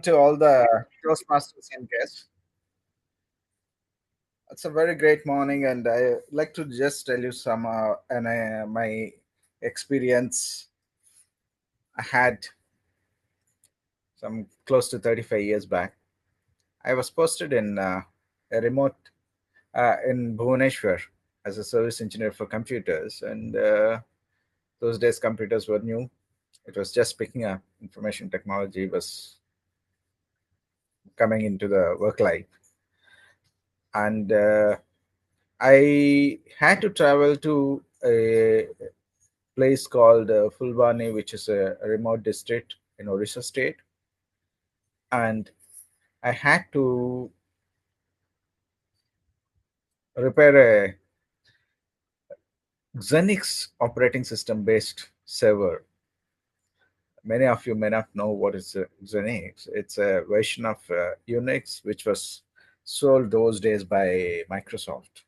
To all the Toastmasters and guests. It's a very great morning, and I like to just tell you some my experience. I had some close to 35 years back. I was posted in a remote in Bhubaneswar as a service engineer for computers, and those days computers were new. It was just picking up. Information technology was coming into the work life, and I had to travel to a place called Fulbani, which is a remote district in Orissa state, and I had to repair a Xenix operating system based server. Many of you may not know what is Xenix. It's a version of Unix which was sold those days by Microsoft.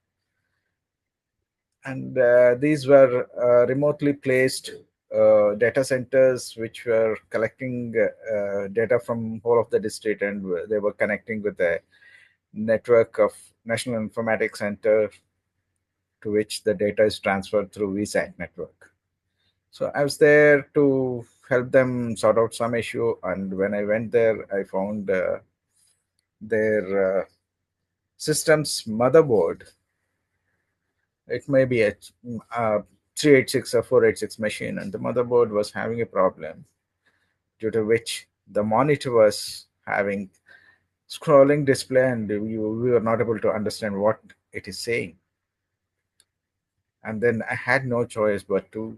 And these were remotely placed data centers which were collecting data from whole of the district, and they were connecting with a network of National Informatics Center to which the data is transferred through VSAT network. So I was there to help them sort out some issue, and when I went there, I found their system's motherboard. It may be a 386 or 486 machine, and the motherboard was having a problem due to which the monitor was having scrolling display, and we were not able to understand what it is saying. And then I had no choice but to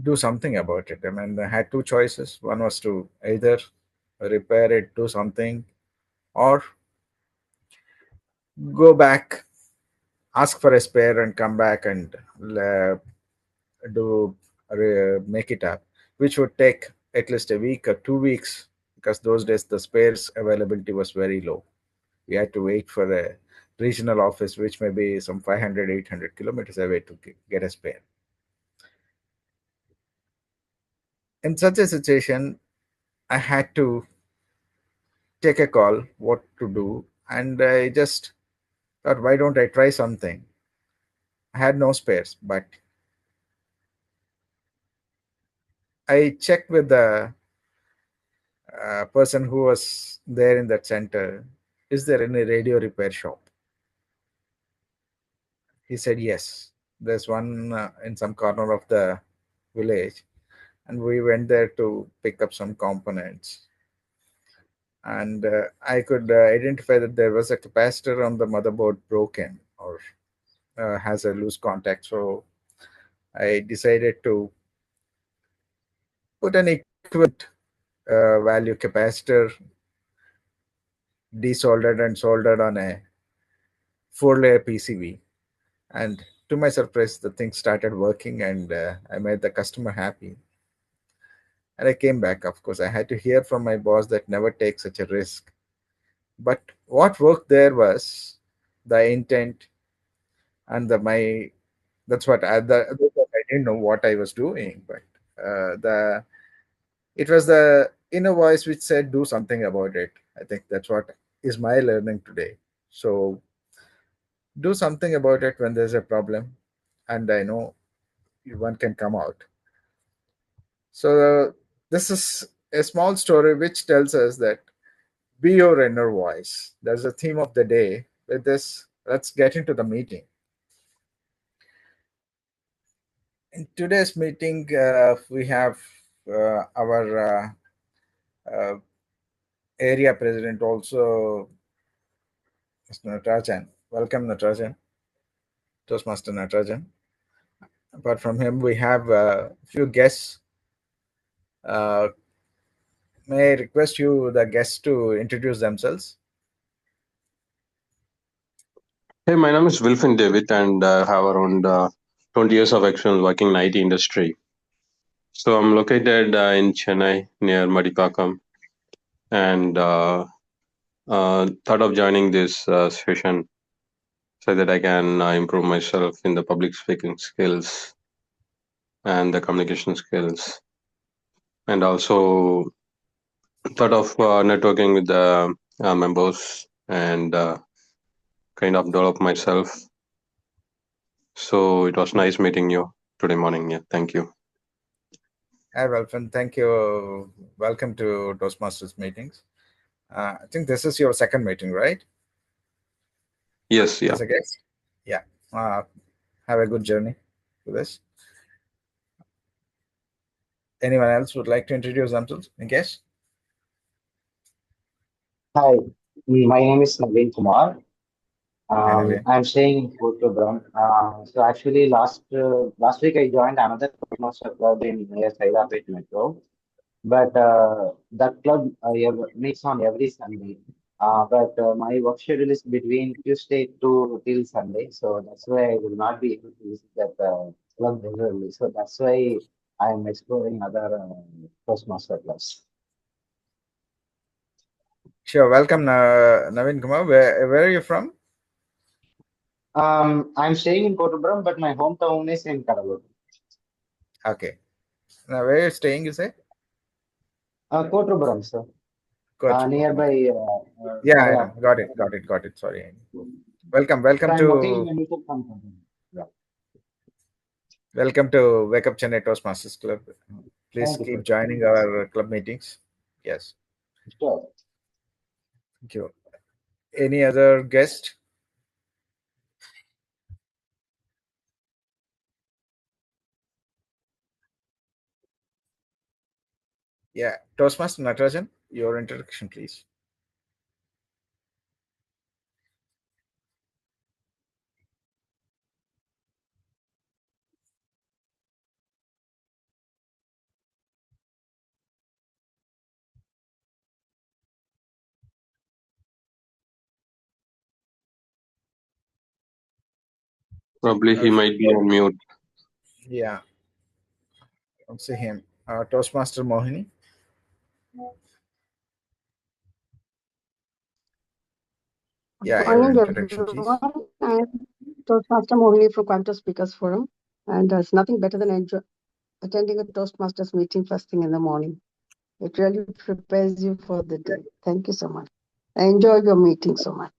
do something about it. I mean, I had two choices. One was to either repair it, do something, or go back, ask for a spare, and come back and do make it up, which would take at least a week or 2 weeks, because those days the spares availability was very low. We had to wait for a regional office, which may be some 500, 800 kilometers away to get a spare. In such a situation, I had to take a call what to do, and I just thought, why don't I try something? I had no spares, but I checked with the person who was there in that center, is there any radio repair shop? He said yes, there's one in some corner of the village, and we went there to pick up some components. And I could identify that there was a capacitor on the motherboard broken, or has a loose contact. So I decided to put an equivalent value capacitor desoldered and soldered on a four-layer PCB. And to my surprise, the thing started working, and I made the customer happy. And I came back. Of course, I had to hear from my boss that never take such a risk. But what worked there was the intent and the my. That's what that's what I didn't know what I was doing, but the it was the inner voice which said do something about it. I think that's what is my learning today. So do something about it when there's a problem, and I know one can come out. So this is a small story which tells us that be your inner voice. That's the theme of the day. With this, let's get into the meeting. In today's meeting, we have our uh, area president also, Mr. Natarajan. Welcome, Natarajan, Toastmaster Natarajan. Apart from him, we have a few guests. Uh, may I request you, the guests, to introduce themselves? Hey, my name is Wilfin David, and I have around 20 years of experience working in IT industry. So I'm located in Chennai near Madipakam, and thought of joining this session so that I can improve myself in the public speaking skills and the communication skills, and also thought of networking with the members and kind of develop myself. So it was nice meeting you today morning. Yeah, thank you. Hi, Welfin. Thank you. Welcome to Toastmasters meetings. I think this is your second meeting, right? Yes, yeah. As a guest? Yeah. Uh, have a good journey to this. Anyone else would like to introduce themselves? I guess. Hi, my name is Naveen Kumar. Hi, Naveen. I'm staying in Kottayam. So actually, last week I joined another Toastmaster club in near Saidapet Metro. But that club meets on every Sunday. But my work schedule is between Tuesday to till Sunday, so that's why I will not be able to visit that club regularly. So that's why I am exploring other Toastmaster clubs. Sure. Welcome, Naveen Kumar. Where are you from? I'm staying in Kottayam, but my hometown is in Kadalur. Okay. Now, where are you staying, you say? Kottayam, sir. Kochipuram. Okay. Nearby Yeah, I Madaya. know. Got it. Sorry. Welcome I'm working in to a music company. Yeah. Wake Up Chennai Toastmasters Club. Please Thank you, keep sir. joining our club meetings. Yes. Sure. Thank you. Any other guest? Yeah. Toastmaster Natarajan, your introduction, please. Probably he Uh, might be on mute. yeah. Don't see him. Toastmaster Mohini. Good Yeah, your morning, introduction, please. everyone. I'm Toastmaster Mohini from Quantum Speakers Forum, and it's nothing better than attending a Toastmasters meeting first thing in the morning. It really prepares you for the day. Thank you so much. I enjoy your meeting so much.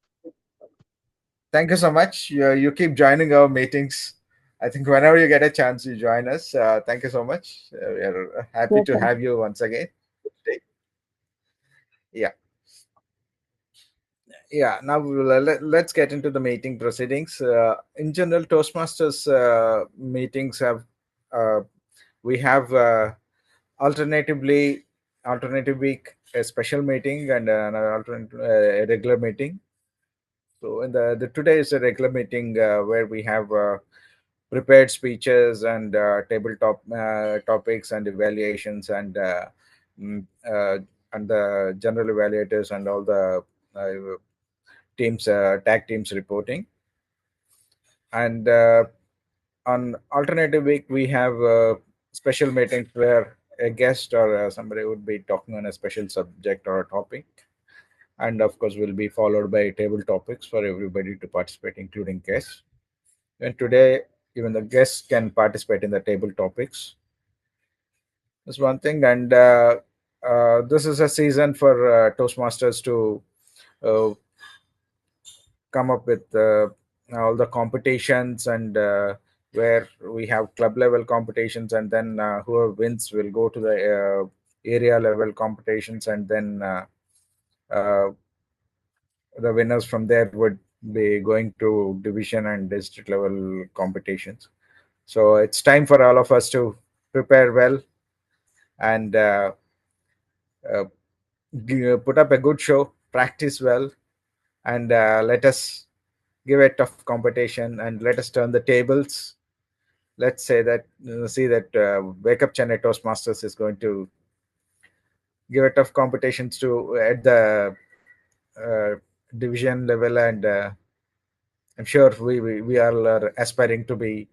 Thank you so much. You keep joining our meetings. I think whenever you get a chance, you join us. Thank you so much. We are happy Yes, to sir. have you once again. Yeah. Yeah, now let's get into the meeting proceedings. In general, Toastmasters meetings have uh, we have alternatively alternative week a special meeting and an alternate a regular meeting. So in the today is a regular meeting where we have prepared speeches and tabletop topics and evaluations mm, uh, and the general evaluators and all the teams tag teams reporting. And on alternative week we have special meetings where a guest or somebody would be talking on a special subject or a topic, and of course will be followed by table topics for everybody to participate including guests. And today even the guests can participate in the table topics. That's one thing. And this is a season for Toastmasters to uh, come up with all the competitions, and where we have club level competitions, and then whoever wins will go to the area level competitions, and then uh, the winners from there would be going to division and district level competitions. So it's time for all of us to prepare well and uh, put up a good show, practice well, and let us give a tough competition, and let us turn the tables. Let's say that see that Wake Up Chennai Toastmasters is going to give a tough competitions to at the uh, division level, and I'm sure we all are aspiring to be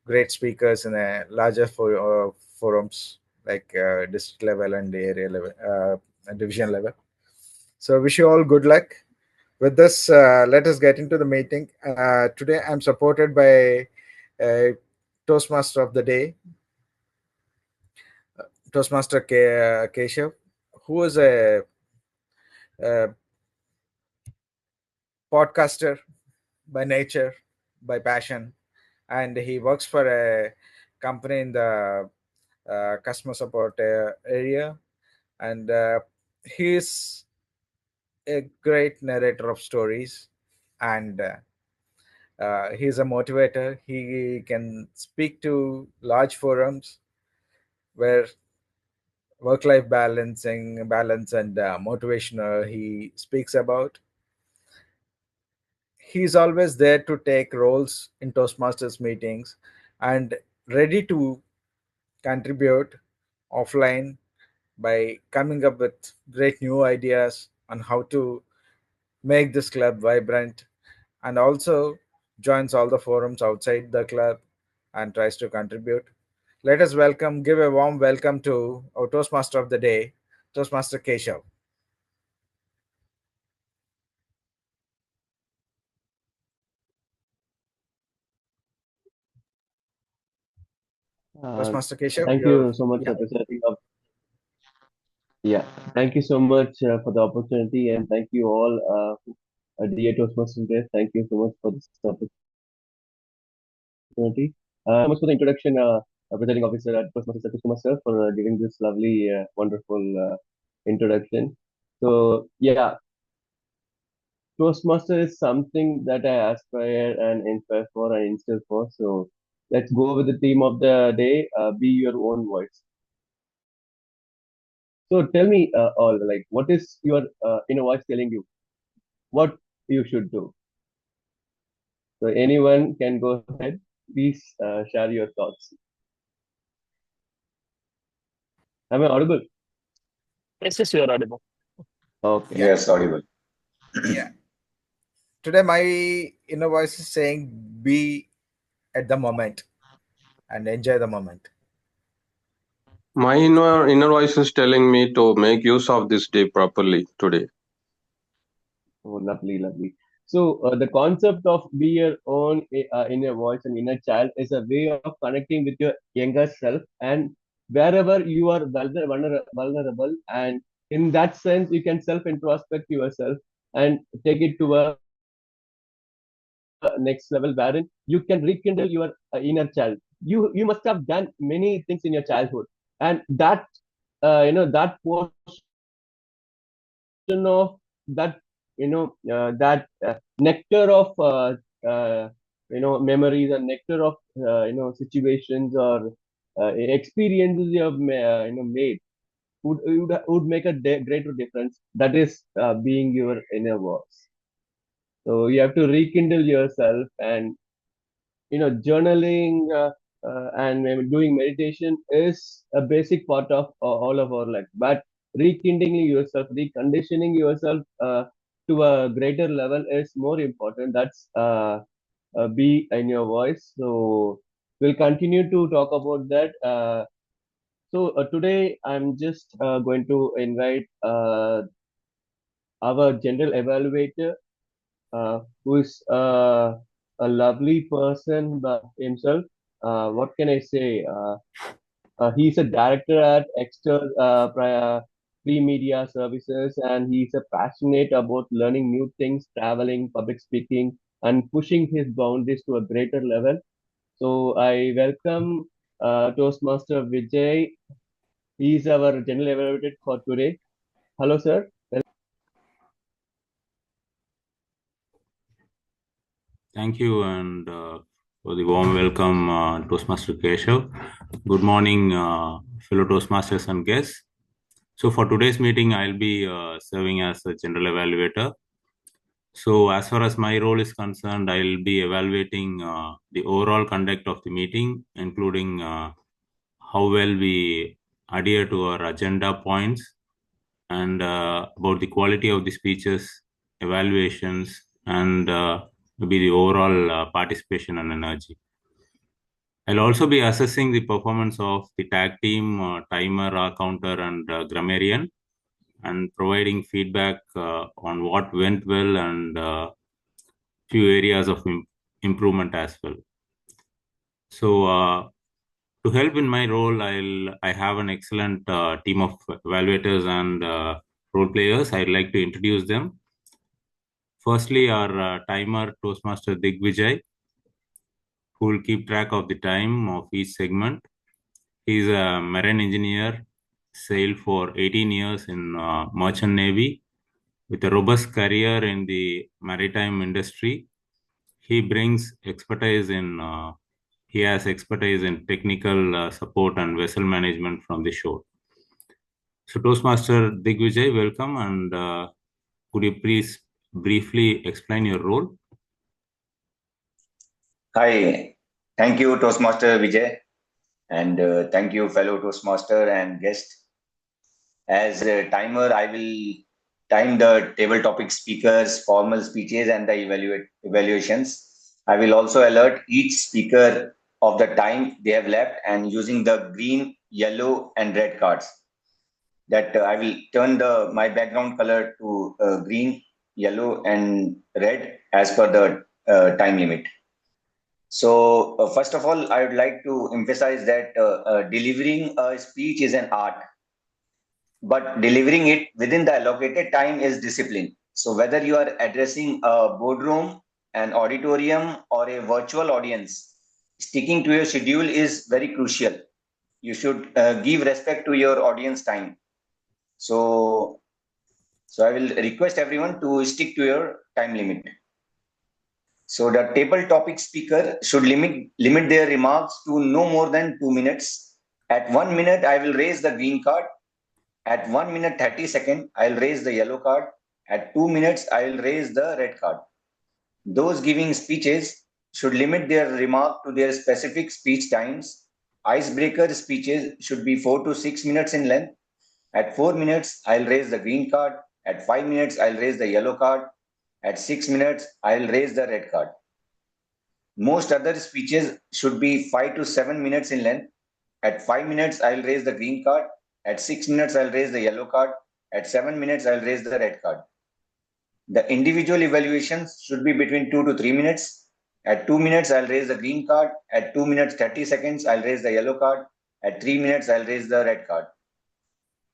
great speakers in a larger forums like district level and the area level, and division level. So wish you all good luck. With this, let us get into the meeting. Today, I'm supported by Toastmaster of the Day, Toastmaster Keshav, who is a podcaster by nature, by passion, and he works for a company in the customer support area, and he's a great narrator of stories, and he's a motivator. He can speak to large forums where work-life balance and motivation he speaks about. He's always there to take roles in Toastmasters meetings and ready to contribute offline by coming up with great new ideas on how to make this club vibrant, and also joins all the forums outside the club and tries to contribute. Let us give a warm welcome to our Toastmaster of the day, Toastmaster Keshav. Toastmaster Keshav, Thank you so much for presenting up. Yeah, thank you so much for the opportunity, and thank you all, dear Toastmasters guests. Thank you so much for this opportunity. So much for the introduction, presenting officer at Toastmasters Satish Kumar sir, for giving this lovely, wonderful introduction. So yeah, Toastmaster is something that I aspire and inspire for and instill for. So let's go with the theme of the day: be your own voice. So tell me, all, like, what is your inner voice telling you? What you should do? So anyone can go ahead. Please share your thoughts. Am I audible? Yes, you are audible. Okay. Yes, audible. Yeah. Today, my inner voice is saying, be at the moment and enjoy the moment. My inner voice is telling me to make use of this day properly today. Oh, lovely, lovely. So the concept of be your own inner voice and inner child is a way of connecting with your younger self, and wherever you are vulnerable, and in that sense, you can self-introspect yourself and take it to a next level wherein you can rekindle your inner child. You must have done many things in your childhood, and that that portion of that that nectar of memories and nectar of situations or experiences you have made would make a greater difference. That is being your inner voice. So you have to rekindle yourself, and journaling and maybe doing meditation is a basic part of all of our life. But rekindling yourself, reconditioning yourself to a greater level is more important. That's be in your voice. So we'll continue to talk about that. So today I'm just going to invite our general evaluator, who is a lovely person by himself. What can I say? He's a director at Exter Free Media Services, and he's a passionate about learning new things, traveling, public speaking, and pushing his boundaries to a greater level. So I welcome Toastmaster Vijay. He's our general evaluator for today. Hello, sir. Thank you, and for the warm welcome, Toastmaster Keshav. Good morning, fellow Toastmasters and guests. So for today's meeting, I'll be serving as a general evaluator. So as far as my role is concerned, I'll be evaluating the overall conduct of the meeting, including how well we adhere to our agenda points, and about the quality of the speeches, evaluations, and maybe the overall participation and energy. I'll also be assessing the performance of the tag team, timer, counter, and grammarian, and providing feedback on what went well and few areas of improvement as well. So To help in my role, I have an excellent team of evaluators and role players. I'd like to introduce them. Firstly, our timer Toastmaster Digvijay, who will keep track of the time of each segment. He's a marine engineer, sailed for 18 years in Merchant Navy. With a robust career in the maritime industry, he brings expertise in he has expertise in technical support and vessel management from the shore. So Toastmaster Digvijay, welcome, and could you please briefly explain your role? Hi, thank you, Toastmaster Vijay, and thank you, fellow Toastmaster and guest. As a timer, I will time the table topic speakers, formal speeches, and the evaluations. I will also alert each speaker of the time they have left and using the green, yellow, and red cards. That I will turn my background color to green, yellow, and red as per the time limit. So, first of all, I would like to emphasize that delivering a speech is an art, but delivering it within the allocated time is discipline. So, whether you are addressing a boardroom, an auditorium, or a virtual audience, sticking to your schedule is very crucial. You should give respect to your audience time. So, I will request everyone to stick to your time limit. So the table topic speaker should limit their remarks to no more than 2 minutes. At 1 minute, I will raise the green card. At 1 minute 30 seconds, I'll raise the yellow card. At 2 minutes, I will raise the red card. Those giving speeches should limit their remark to their specific speech times. Icebreaker speeches should be 4 to 6 minutes in length. At 4 minutes, I'll raise the green card. At 5 minutes, I'll raise the yellow card. At 6 minutes, I'll raise the red card. Most other speeches should be 5 to 7 minutes in length. At 5 minutes, I'll raise the green card. At 6 minutes, I'll raise the yellow card. At 7 minutes, I'll raise the red card. The individual evaluations should be between 2 to 3 minutes. At 2 minutes, I'll raise the green card. At 2 minutes 30 seconds, I'll raise the yellow card. At 3 minutes, I'll raise the red card.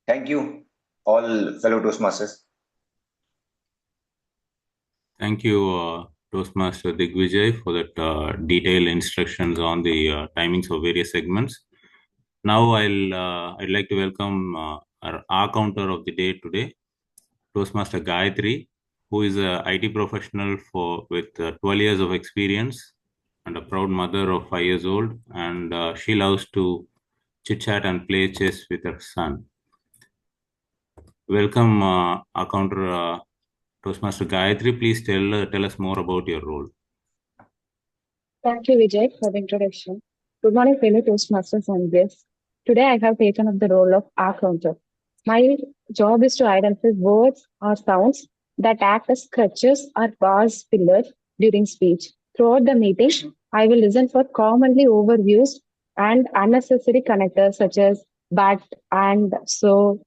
Thank you, all fellow Toastmasters. Thank you, Toastmaster Digvijay, for that detailed instructions on the timings of various segments. Now I'd like to welcome our counter of the day today, Toastmaster Gayatri, who is a IT professional with 12 years of experience and a proud mother of 5 years old, and she loves to chit chat and play chess with her son. Welcome, our counter Toastmaster Gayatri. Please tell us more about your role. Thank you, Vijay, for the introduction. Good morning, fellow Toastmasters and guests. Today, I have taken up the role of R counter. My job is to identify words or sounds that act as crutches or bars fillers during speech. Throughout the meeting, I will listen for commonly overused and unnecessary connectors such as but, and, so,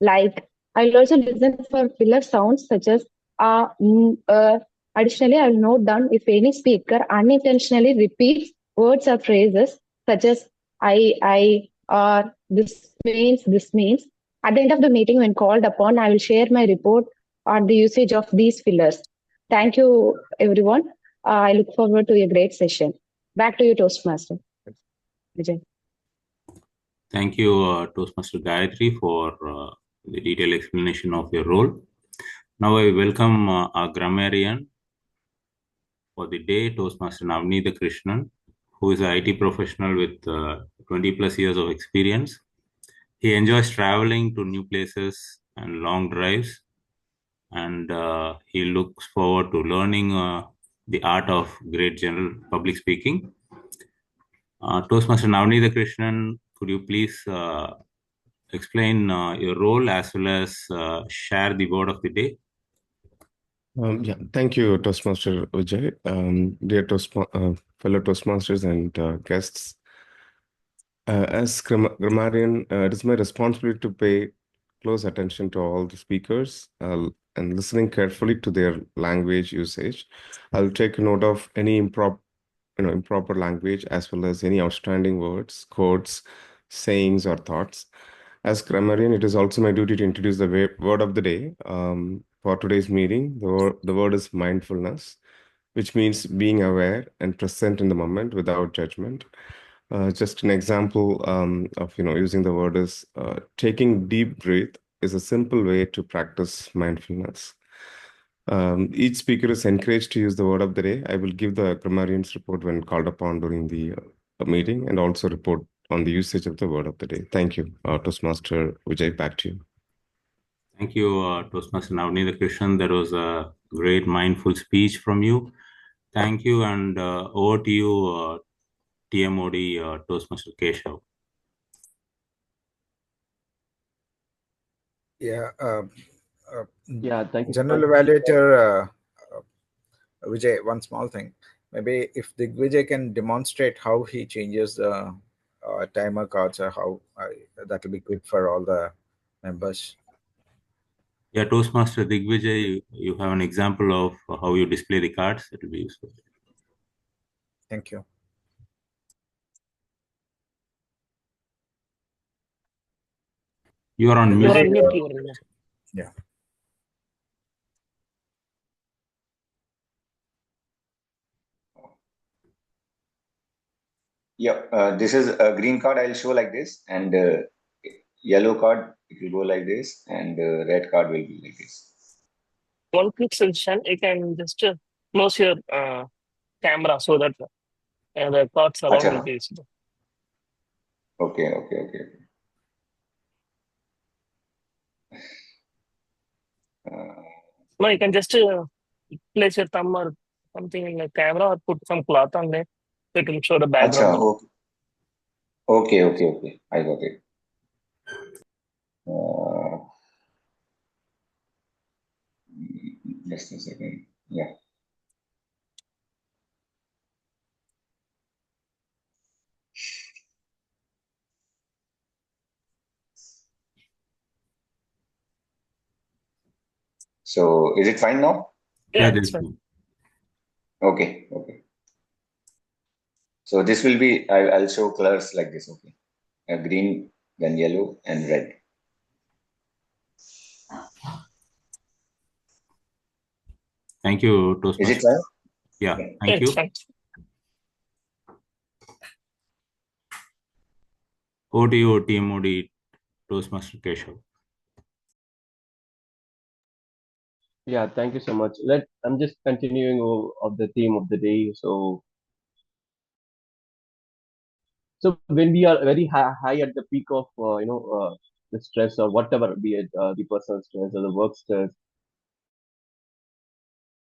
like. I'll also listen for filler sounds such as Additionally, I will note down if any speaker unintentionally repeats words or phrases such as I, or this means. At the end of the meeting, when called upon, I will share my report on the usage of these fillers. Thank you, everyone. I look forward to a great session. Back to you, Toastmaster. Vijay. Thank you, Toastmaster Gayatri, for the detailed explanation of your role. Now I welcome our grammarian for the day, Toastmaster Navneetha Krishnan, who is an IT professional with 20 plus years of experience. He enjoys traveling to new places and long drives, and he looks forward to learning the art of great general public speaking. Toastmaster Navneetha Krishnan, could you please explain your role as well as share the word of the day? Thank you, Toastmaster Vijay. Dear fellow Toastmasters and guests, as grammarian, it is my responsibility to pay close attention to all the speakers and listening carefully to their language usage. I'll take note of any improper language, as well as any outstanding words, quotes, sayings, or thoughts. As grammarian, it is also my duty to introduce the word of the day. For today's meeting, the word is mindfulness, which means being aware and present in the moment without judgment. Just an example of using the word is taking deep breath is a simple way to practice mindfulness. Each speaker is encouraged to use the word of the day. I will give the grammarian's report when called upon during the meeting, and also report on the usage of the word of the day. Thank you. Toastmaster Vijay, back to you. Thank you, Toastmaster Navneet Krishnan. That was a great mindful speech from you. Thank you, and over to you, TMOD Toastmaster Keshav. Yeah. Yeah, thank you so General much. evaluator Vijay, one small thing. Maybe if Digvijay can demonstrate how he changes the timer cards, or how that will be good for all the members. Yeah, Toastmaster Digvijay, you have an example of how you display the cards. It will be useful. Thank you. You are on You're mute. on mute. You're on mute. Yeah. Yeah, this is a green card. I'll show like this, and yellow card it will go like this, and red card will be like this. One quick suggestion: you can just close your camera so that the cards around will Acha. be visible. Okay. No, you can just place your thumb or something in the camera, or put some cloth on there. So it will show the background. Acha. Okay. I got it. Just a second. Yeah. So is it fine now? Yeah, this it's is fine. good. Okay. So this will be, I'll show colors like this. Okay. Green, then yellow, and red. Thank you, Is it Toastmaster. fine? Yeah, Yeah, thank it's you. fine. Over to you, TMOD Toastmaster Keshav. Yeah, thank you so much. I'm just continuing of the theme of the day. So when we are very high at the peak of the stress or whatever, be it the personal stress or the work stress,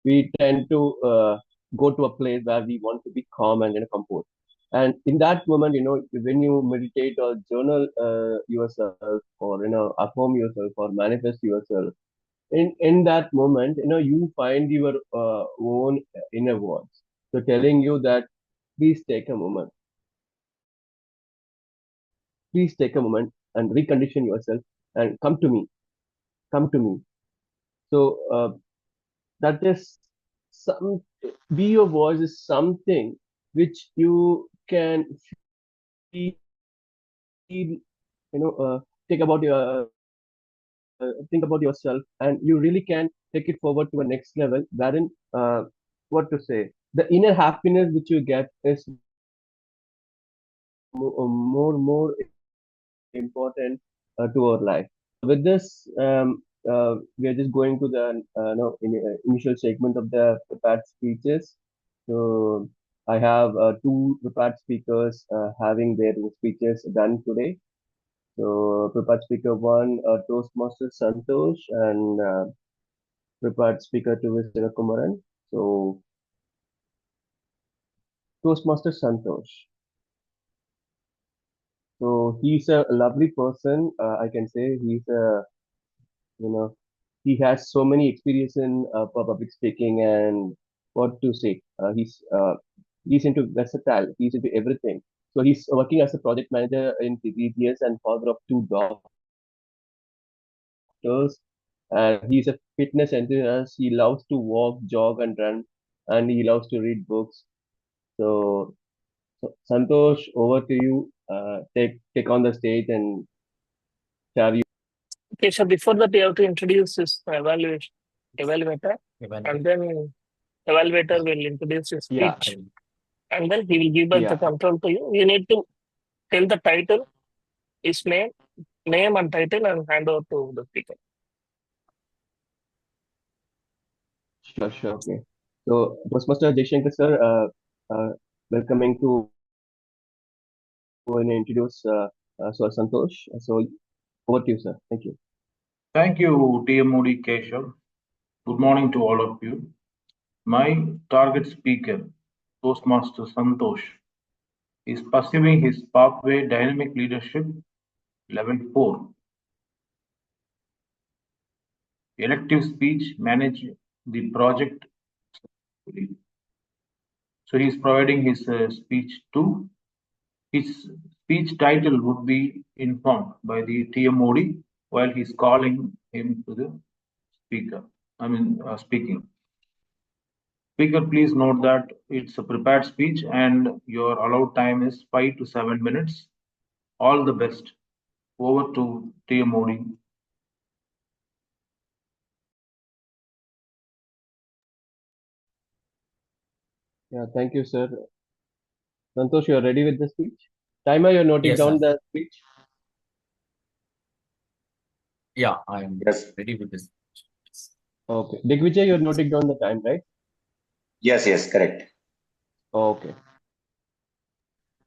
we tend to go to a place where we want to be calm and composed. And in that moment, when you meditate or journal yourself, or affirm yourself or manifest yourself, in that moment, you find your own inner voice. So telling you that please take a moment, and recondition yourself and come to me. So that is some be your voice is something which you can feel, take about your think about yourself, and you really can take it forward to a next level wherein what to say, the inner happiness which you get is more important to our life. With this, we are just going to the initial segment of the prepared speeches. So I have two prepared speakers having their speeches done today. So prepared speaker one, Toastmaster Santhosh, and prepared speaker two is Sivakumaran. So Toastmaster Santhosh. So he's a lovely person. I can say he's a you know he has so many experience in public speaking, and what to say, he's into versatile, he's into everything. So he's working as a project manager in TGS and father of two daughters, and he's a fitness enthusiast. He loves to walk, jog, and run, and he loves to read books. So Santhosh, over to you. Take on the stage and share you. Okay, so before that, you have to introduce this evaluator, and then evaluator will introduce his Yeah, speech, and then he will give back the yeah, control to you. You need to tell the title, his name and title, and hand over to the speaker. sure. Okay. So Postmaster Jaishankar sir, welcoming to and introduce so Santhosh. So over to you, sir. Thank you. Thank you, TM Keshavan. Good morning to all of you. My target speaker, Toastmaster Santhosh, is pursuing his pathway dynamic leadership level 4. Elective speech manage the project. So he is providing his speech too. His speech title would be informed by the TM while he's calling him to the speaker. Speaking. Speaker, please note that it's a prepared speech and your allowed time is 5 to 7 minutes. All the best. Over to TM. Yeah, thank you, sir. Santhosh, you are ready with the speech? Timer, you're noting Yes, down sir. the speech? Yeah, I am Yes. ready with this. Okay. Digvijay, you're noting down the time, right? Yes, correct. Okay.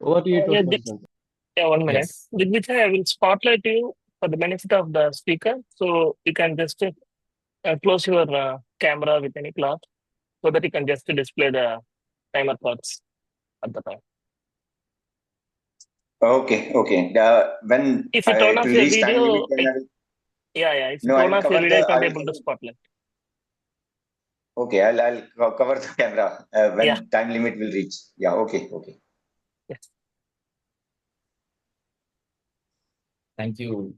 Over to you, Yeah, Toastmaster Santhosh. yeah, 1 minute. Yes. Digvijay, I will spotlight you for the benefit of the speaker, so you can just close your camera with any cloth, so that you can just display the timer parts at the time. Okay. When If you turn it off will your reach time limit, video, then I will. if you No, I turn will off your cover video, the. you I can't will able to cover. spotlight. Okay, I'll cover the camera Yeah. when time limit will reach. Yeah. Okay. Yes. Thank you.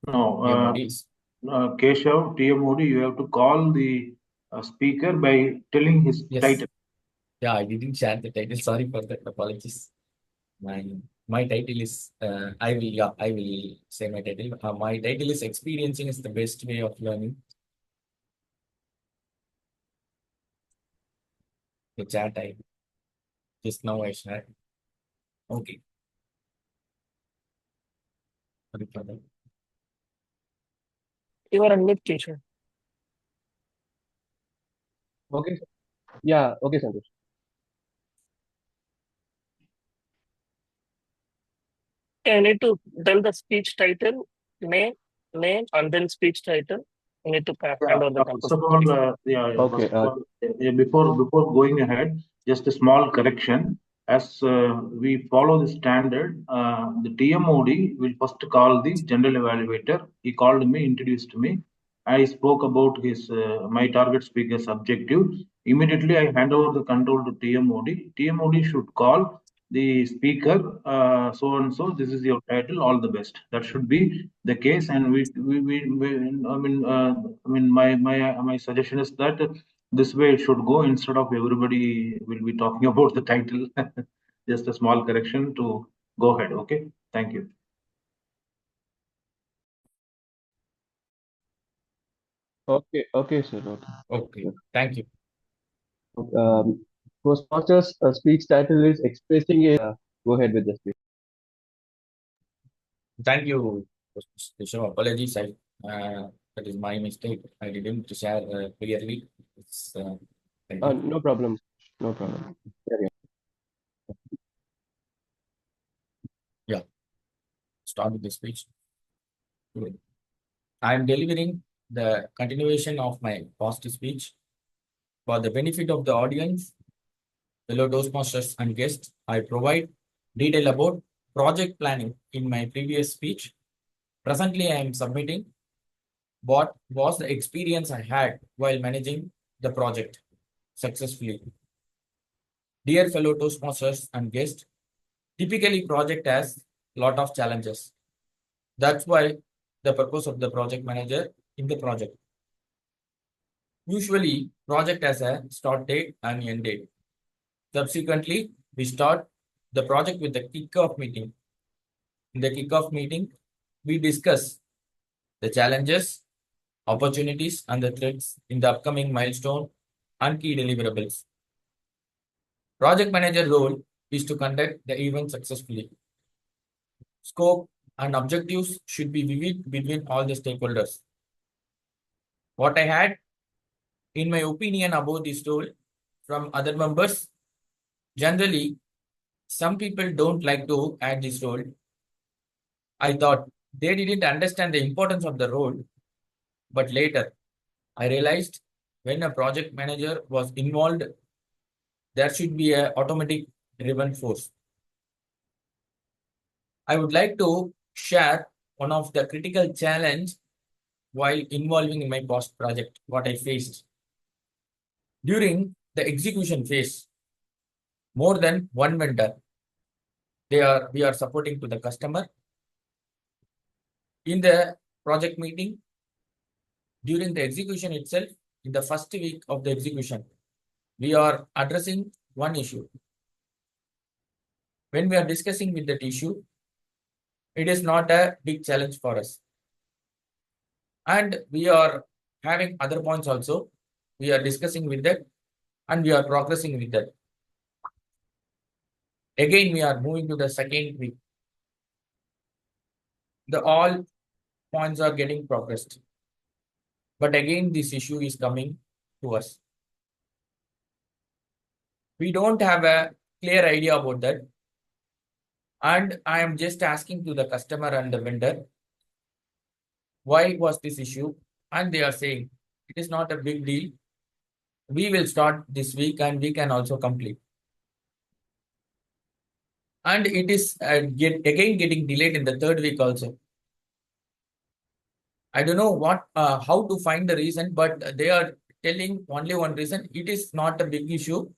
No, Keshav, TM, you have to call the speaker by telling his title. Yeah, I didn't share the title. Sorry for that. Apologies. My title is I will say my title. My title is Experiencing is the Best Way of Learning. The chat I just now I shared. Okay. Sorry for that. You are on mute, Keshav. Okay. Yeah, okay, Santhosh. I need to tell the speech title, name, and then speech title. You need to hand over the First control. of all, before going ahead, just a small correction. As we follow the standard, the TMOD will first call the general evaluator. He called me, introduced me. I spoke about his my target speaker's objective. Immediately, I hand over the control to TMOD. TMOD should call the speaker, so and so. This is your title. All the best. That should be the case, and my suggestion is that this way it should go instead of everybody will be talking about the title. Just a small correction to go ahead. Okay, thank you. Okay, sir. Okay, thank you. Toastmaster's speech title is Expressing a. Go ahead with the speech. Thank you. So apologies, that is my mistake. I didn't share clearly. No problem. No problem. Yeah. Start with the speech. I am delivering the continuation of my past speech. For the benefit of the audience, fellow Toastmasters and guests, I provide detail about project planning in my previous speech. Presently, I am submitting what was the experience I had while managing the project successfully. Dear fellow Toastmasters and guests, typically project has a lot of challenges. That's why the purpose of the project manager in the project. Usually, project has a start date and end date. Subsequently, we start the project with the kickoff meeting. In the kickoff meeting, we discuss the challenges, opportunities, and the threats in the upcoming milestone and key deliverables. Project manager role is to conduct the event successfully. Scope and objectives should be vivid between all the stakeholders. What I had in my opinion about this role from other members, generally, some people don't like to add this role. I thought they didn't understand the importance of the role, but later I realized when a project manager was involved, there should be an automatic driven force. I would like to share one of the critical challenge while involving in my past project, what I faced. During the execution phase, more than one vendor, we are supporting to the customer. In the project meeting, during the execution itself, in the first week of the execution, we are addressing one issue. When we are discussing with that issue, it is not a big challenge for us. And we are having other points also. We are discussing with that and we are progressing with that. Again, we are moving to the second week. All points are getting progressed. But again, this issue is coming to us. We don't have a clear idea about that. And I am just asking to the customer and the vendor, why was this issue? And they are saying, it is not a big deal. We will start this week and we can also complete. And it is again getting delayed in the third week also. I don't know how to find the reason, but they are telling only one reason. It is not a big issue.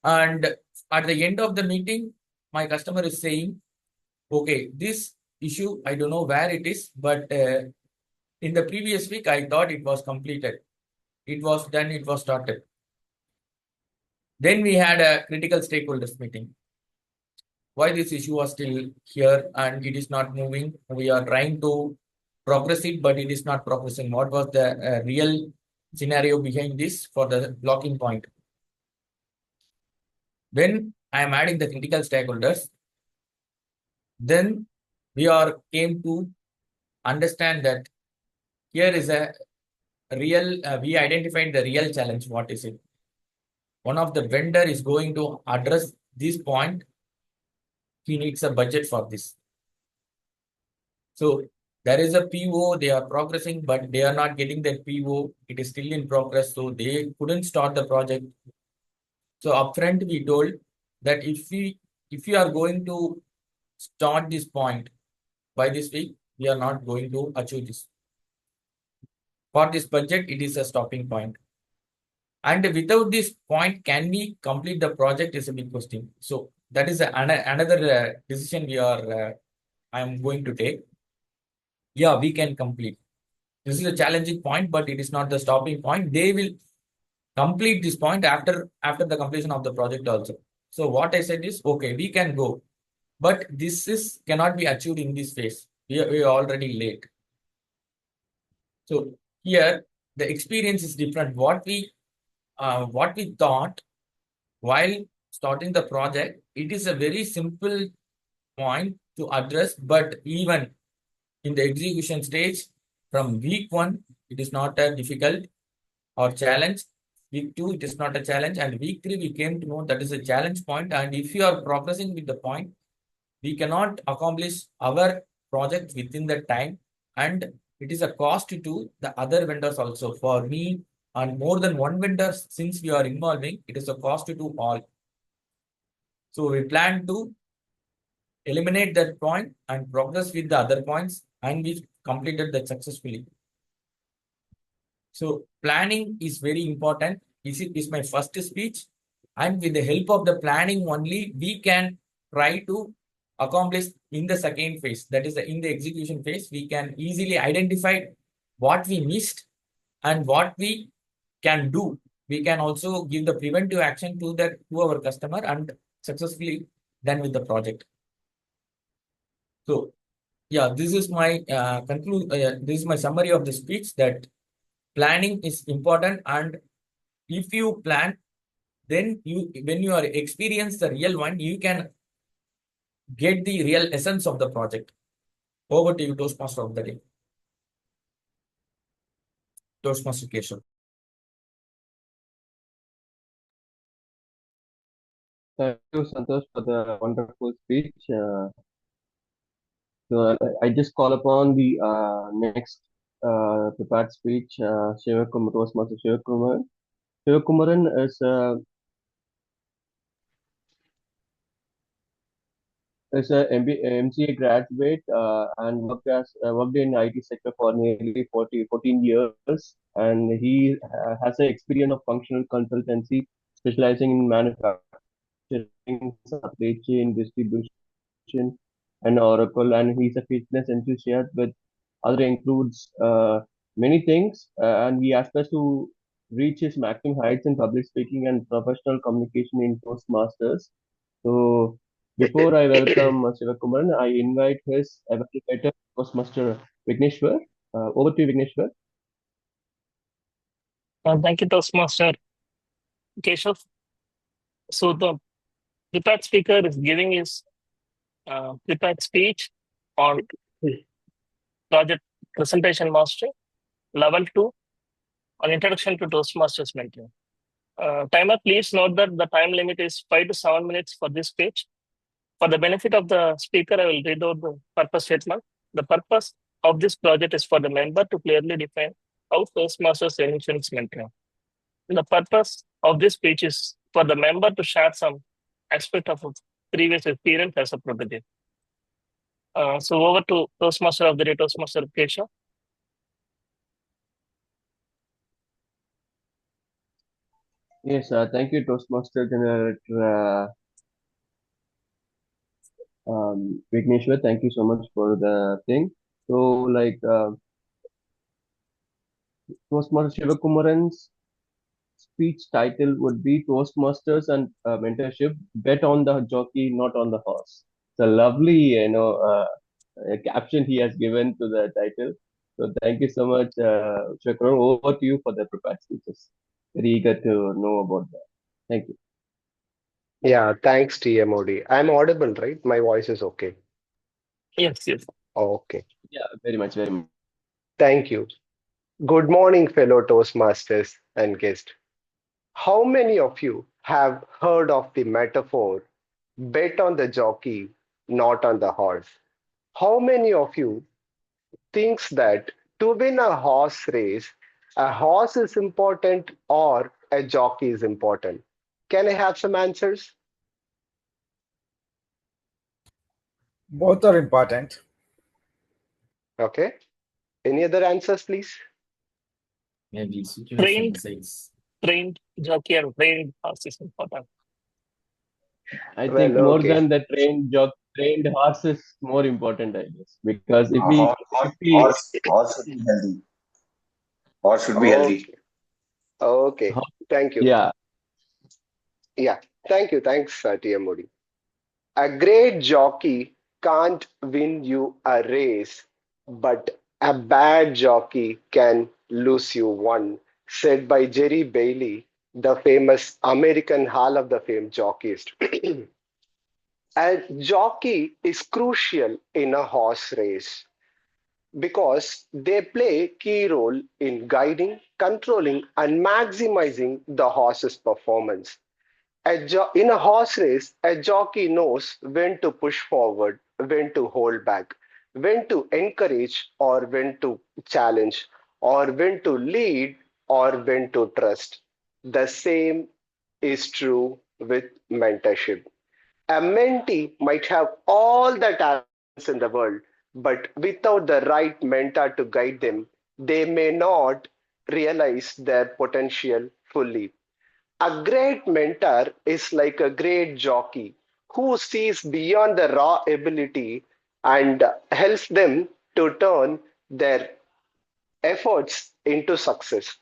And at the end of the meeting, my customer is saying, okay, this issue, I don't know where it is, but in the previous week, I thought it was completed. It was done, it was started. Then we had a critical stakeholders meeting. Why this issue was still here and it is not moving. We are trying to progress it, but it is not progressing. What was the real scenario behind this for the blocking point? When I am adding the critical stakeholders, then we came to understand that here is a real, we identified the real challenge. What is it? One of the vendor is going to address this point. He needs a budget for this. So there is a PO, they are progressing, but they are not getting that PO. It is still in progress. So they couldn't start the project. So upfront, we told that if you are going to start this point by this week, we are not going to achieve this. For this budget, it is a stopping point. And without this point, can we complete the project is a big question. So that is another decision I am going to take. Yeah, we can complete. This is a challenging point, but it is not the stopping point. They will complete this point after the completion of the project also. So what I said is, okay, we can go, but this cannot be achieved in this phase. We are already late. So here the experience is different. What we thought while starting the project, it is a very simple point to address, but even in the execution stage, from week 1, it is not a difficult or challenge. Week 2, it is not a challenge. And week 3, we came to know that is a challenge point. And if you are progressing with the point, we cannot accomplish our project within the time. And it is a cost to the other vendors also. For me and more than one vendor, since we are involving, it is a cost to all. So we plan to eliminate that point and progress with the other points, and we completed that successfully. So planning is very important. This is my first speech, and with the help of the planning only, we can try to accomplish in the second phase. That is in the execution phase, we can easily identify what we missed and what we can do we can also give the preventive action to our customer and successfully done with the project. So yeah, this is my this is my summary of the speech, that planning is important, and if you plan, then when you are experience the real one, you can get the real essence of the project. Over to you, Toastmaster of the day. Toastmaster Keshav. Thank you, Santhosh, for the wonderful speech. So I just call upon the next prepared speech, Toastmaster Sivakumaran. Sivakumaran is a MCA graduate and worked in IT sector for nearly 14 years, and he has an experience of functional consultancy specializing in manufacturing, supply chain, distribution, and Oracle. And he's a fitness enthusiast with other includes many things, and he aspires to reach his maximum heights in public speaking and professional communication in Toastmasters. So before I welcome Sivakumaran, I invite his evaluator, Toastmaster Vigneshwar. Over to you, Vigneshwar. Thank you, Toastmaster Keshav. So the prepared speaker is giving his prepared speech on project presentation mastery, level 2, on introduction to Toastmasters mentoring. Timer, please note that the time limit is 5 to 7 minutes for this speech. For the benefit of the speaker, I will read out the purpose statement. The purpose of this project is for the member to clearly define how Toastmasters initiates mentoring. The purpose of this speech is for the member to share some aspect of a previous experience as a prototype. So over to Toastmaster of the day, Toastmaster Keshav. Yes, thank you, Toastmaster General Vigneshwar. Thank you so much for the thing. So, Toastmaster Sivakumaran's speech title would be Toastmasters and Mentorship, Bet on the Jockey, Not on the Horse. It's a lovely, caption he has given to the title. So thank you so much, Sivakumaran. Over to you for the prepared speeches. Very eager to know about that. Thank you. Yeah, thanks, TMOD. I'm audible, right? My voice is okay. Yes, yes. Okay. Yeah, very much, very much. Thank you. Good morning, fellow Toastmasters and guests. How many of you have heard of the metaphor, bet on the jockey, not on the horse? How many of you thinks that to win a horse race, a horse is important or a jockey is important? Can I have some answers? Both are important. Okay. Any other answers, please? Maybe situation decides. Trained jockey and trained horse is important. I think more than the trained horse is more important, I guess, because if horse should be healthy. Horse should be healthy. Okay. Thank you. Yeah. Yeah. Thank you. Thanks, TM Modi. A great jockey can't win you a race, but a bad jockey can lose you one, said by Jerry Bailey, the famous American Hall of the Fame jockeyist. A jockey is crucial in a horse race because they play key role in guiding, controlling, and maximizing the horse's performance. In a horse race, a jockey knows when to push forward, when to hold back, when to encourage or when to challenge, or when to lead or when to trust. The same is true with mentorship. A mentee might have all the talents in the world, but without the right mentor to guide them, they may not realize their potential fully. A great mentor is like a great jockey who sees beyond the raw ability and helps them to turn their efforts into success.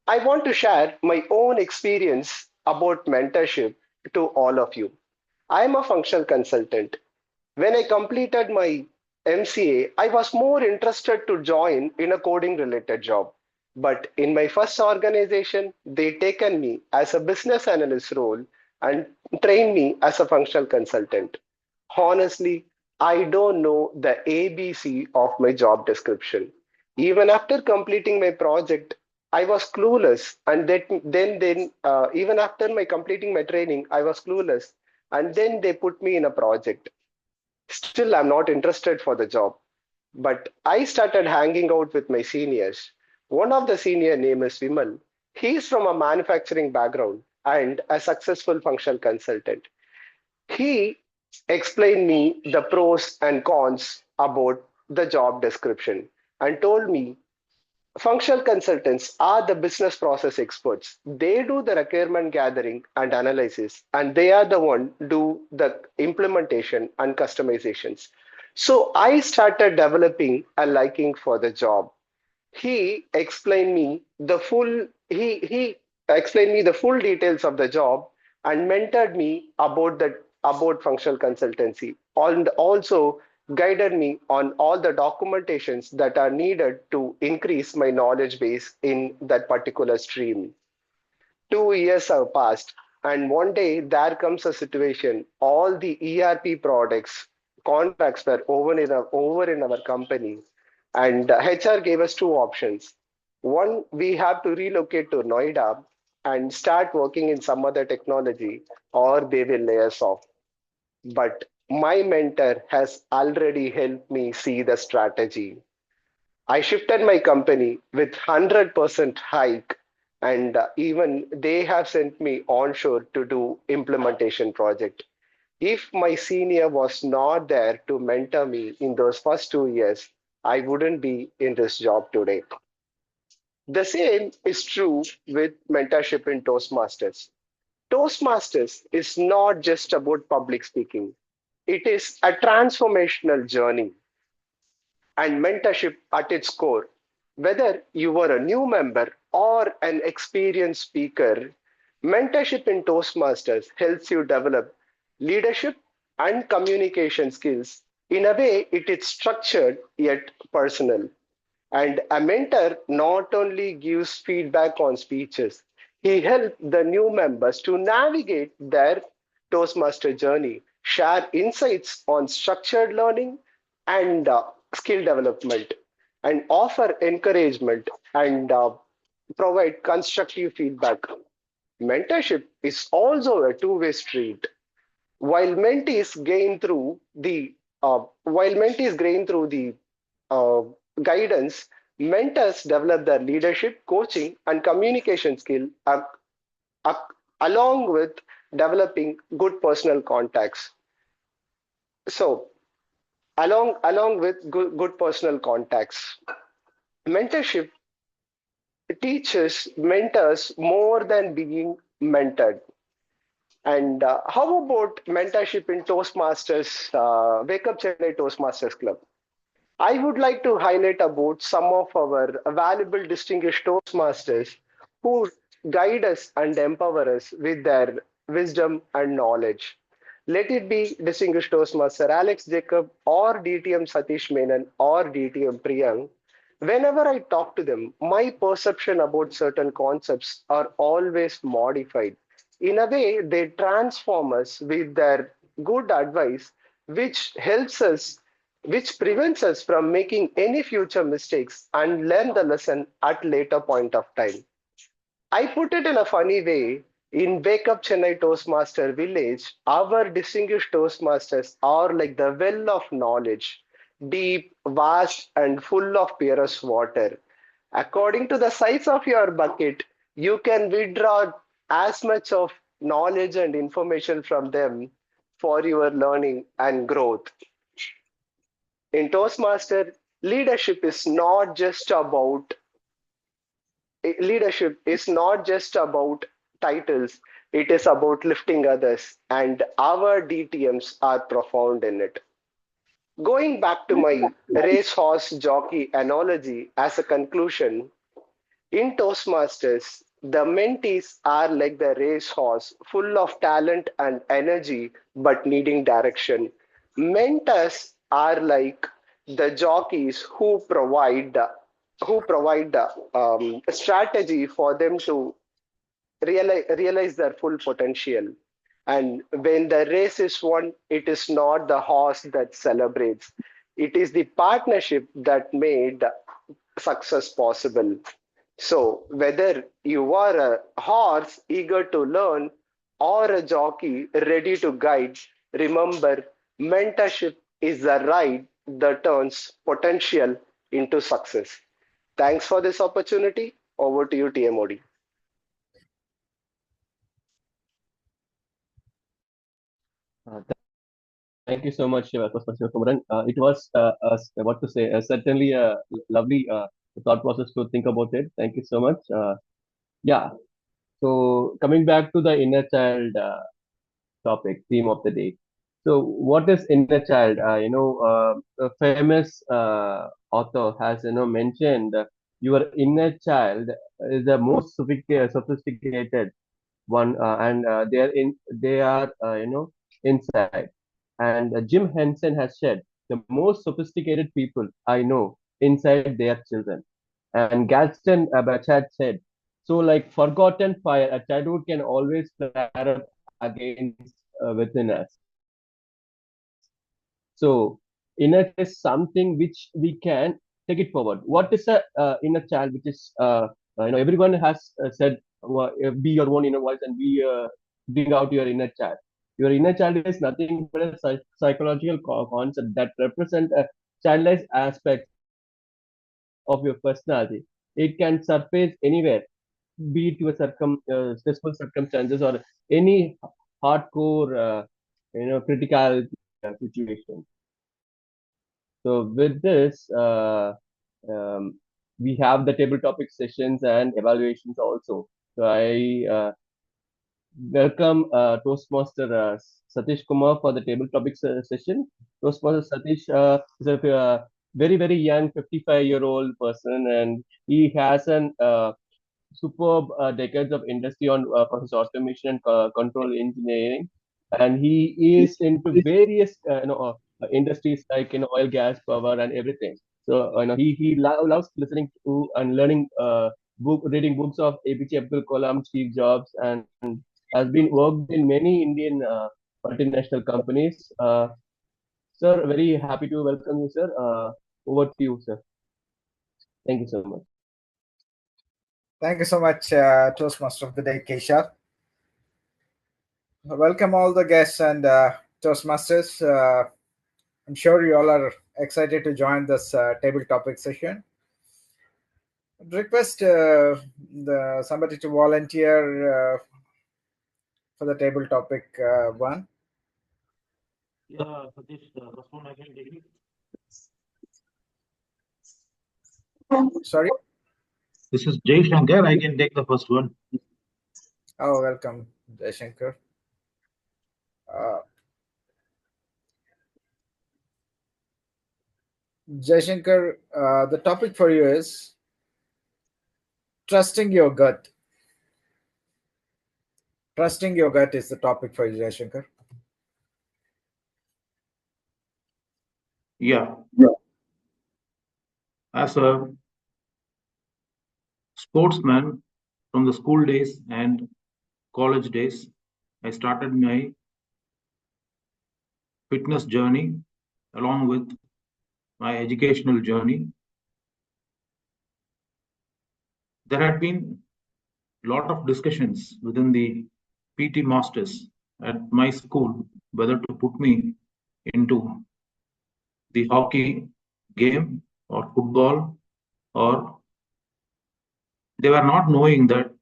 I want to share my own experience about mentorship to all of you. I am a functional consultant. When I completed my MCA, I was more interested to join in a coding related job. But in my first organization, they taken me as a business analyst role and trained me as a functional consultant. Honestly, I don't know the ABC of my job description. Even after completing my project, I was clueless. And even after my completing my training, I was clueless. And then they put me in a project. Still, I'm not interested for the job. But I started hanging out with my seniors. One of the senior name is Vimal. He's from a manufacturing background and a successful functional consultant. He explained me the pros and cons about the job description and told me functional consultants are the business process experts. They do the requirement gathering and analysis, and they are the one do the implementation and customizations. So I started developing a liking for the job. He explained me the full he explained me the full details of the job and mentored me about functional consultancy and also guided me on all the documentations that are needed to increase my knowledge base in that particular stream. 2 years have passed, and one day there comes a situation. All the ERP products contracts were over in our company, and HR gave us two options. One, we have to relocate to Noida and start working in some other technology, or they will lay us off. But my mentor has already helped me see the strategy. I shifted my company with 100% hike, and even they have sent me onshore to do implementation project. If my senior was not there to mentor me in those first 2 years, I wouldn't be in this job today. The same is true with mentorship in Toastmasters. Toastmasters is not just about public speaking. It is a transformational journey and mentorship at its core. Whether you are a new member or an experienced speaker, mentorship in Toastmasters helps you develop leadership and communication skills in a way it is structured yet personal. And a mentor not only gives feedback on speeches, he helps the new members to navigate their Toastmaster journey, share insights on structured learning and skill development, and offer encouragement and provide constructive feedback. Mentorship is also a two-way street. While mentees gain through the uh, guidance, mentors develop their leadership, coaching, and communication skill ac- along with developing good personal contacts. So, along with good personal contacts, mentorship teaches mentors more than being mentored. And how about mentorship in Toastmasters, Wake Up Chennai Toastmasters Club? I would like to highlight about some of our valuable distinguished Toastmasters who guide us and empower us with their wisdom and knowledge. Let it be distinguished Toastmaster Alex Jacob or DTM Satish Menon or DTM Priyang. Whenever I talk to them, my perception about certain concepts are always modified. In a way, they transform us with their good advice, which helps us which prevents us from making any future mistakes and learn the lesson at later point of time. I put it in a funny way. In Wake Up Chennai Toastmaster Village, our distinguished Toastmasters are like the well of knowledge, deep, vast, and full of purest water. According to the size of your bucket, you can withdraw as much of knowledge and information from them for your learning and growth. In Toastmaster, leadership is not just about leadership is not just about titles. It is about lifting others, and our DTMs are profound in it. Going back to my racehorse jockey analogy as a conclusion, In Toastmasters, the mentees are like the racehorse, full of talent and energy, but needing direction. Mentors are like the jockeys who provide strategy for them to realize their full potential. And when the race is won, it is not the horse that celebrates. It is the partnership that made success possible. So, whether you are a horse eager to learn or a jockey ready to guide, remember mentorship is the ride that turns potential into success. Thanks for this opportunity. Over to you, TMOD. Thank you so much, Sivakumaran. It was, what to say, certainly a lovely thought process to think about it. Thank you so much. Yeah. So coming back to the inner child topic, theme of the day. So what is inner child? A famous author has mentioned your inner child is the most sophisticated one, and they are inside. And Jim Henson has said the most sophisticated people I know inside their children. And Galston Bachat said, so like forgotten fire, a childhood can always flare up against within us. So inner child is something which we can take it forward. What is a inner child? Which is everyone has said be your own inner voice and be bring out your inner child. Your inner child is nothing but a psychological concept that represents a childlike aspect of your personality. It can surface anywhere, be it your stressful circumstances or any hardcore, critical situation. So with this, we have the table topic sessions and evaluations also. So I welcome Toastmaster Satish Kumar for the table topic session. Toastmaster Satish is a very, very young 55-year-old person, and he has an superb decades of industry on process automation and control engineering, and he is into various industries like oil, gas, power, and everything. So loves listening to and learning reading books of APJ Abdul Kalam, Steve Jobs, and has been worked in many Indian multinational companies. Sir, very happy to welcome you, sir. Over to you, sir. Thank you so much. Thank you so much, Toastmaster of the Day, Keshav. Welcome all the guests and Toastmasters. I'm sure you all are excited to join this table topic session. I'd request somebody to volunteer for the table topic one. Yeah, Satish, first one I can take it. Sorry? This is Jay Shankar. I can take the first one. Oh, welcome, Jay Shankar. Jay Shankar, the topic for you is trusting your gut. Trusting your gut is the topic for you, Jay Shankar. Yeah. As a sportsman from the school days and college days, I started my fitness journey along with my educational journey. There had been a lot of discussions within the PT masters at my school whether to put me into the hockey game or football, or they were not knowing that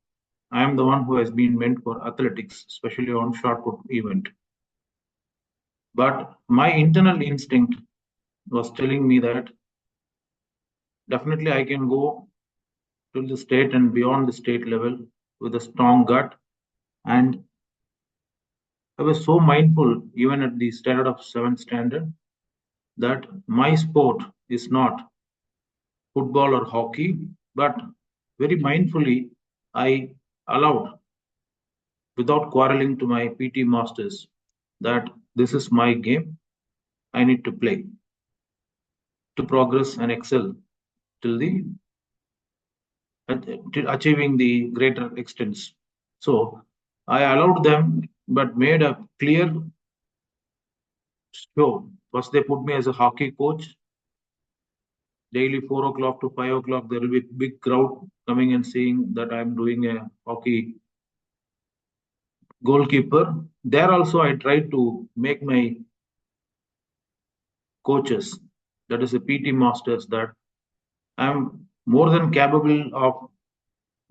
I am the one who has been meant for athletics, especially on shot put event. But my internal instinct was telling me that definitely I can go to the state and beyond the state level with a strong gut. And I was so mindful, even at the standard of 7th standard, that my sport is not football or hockey, but very mindfully, I allowed, without quarreling to my PT masters, that this is my game. I need to play to progress and excel till the till achieving the greater extents. So I allowed them, but made a clear show. First, they put me as a hockey coach. Daily 4 o'clock to 5 o'clock, there will be big crowd coming and seeing that I'm doing a hockey goalkeeper. There also, I tried to make my coaches, that is the PT masters, that I'm more than capable of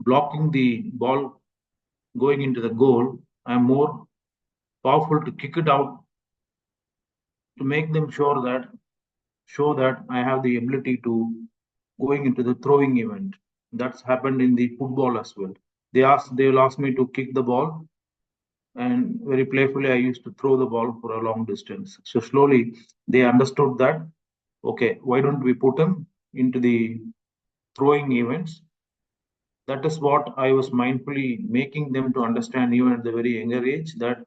blocking the ball going into the goal. I'm more powerful to kick it out, to make them show that I have the ability to going into the throwing event. That's happened in the football as well. They will ask me to kick the ball, and very playfully I used to throw the ball for a long distance. So slowly they understood that, okay, why don't we put them into the throwing events? That is what I was mindfully making them to understand even at the very younger age, that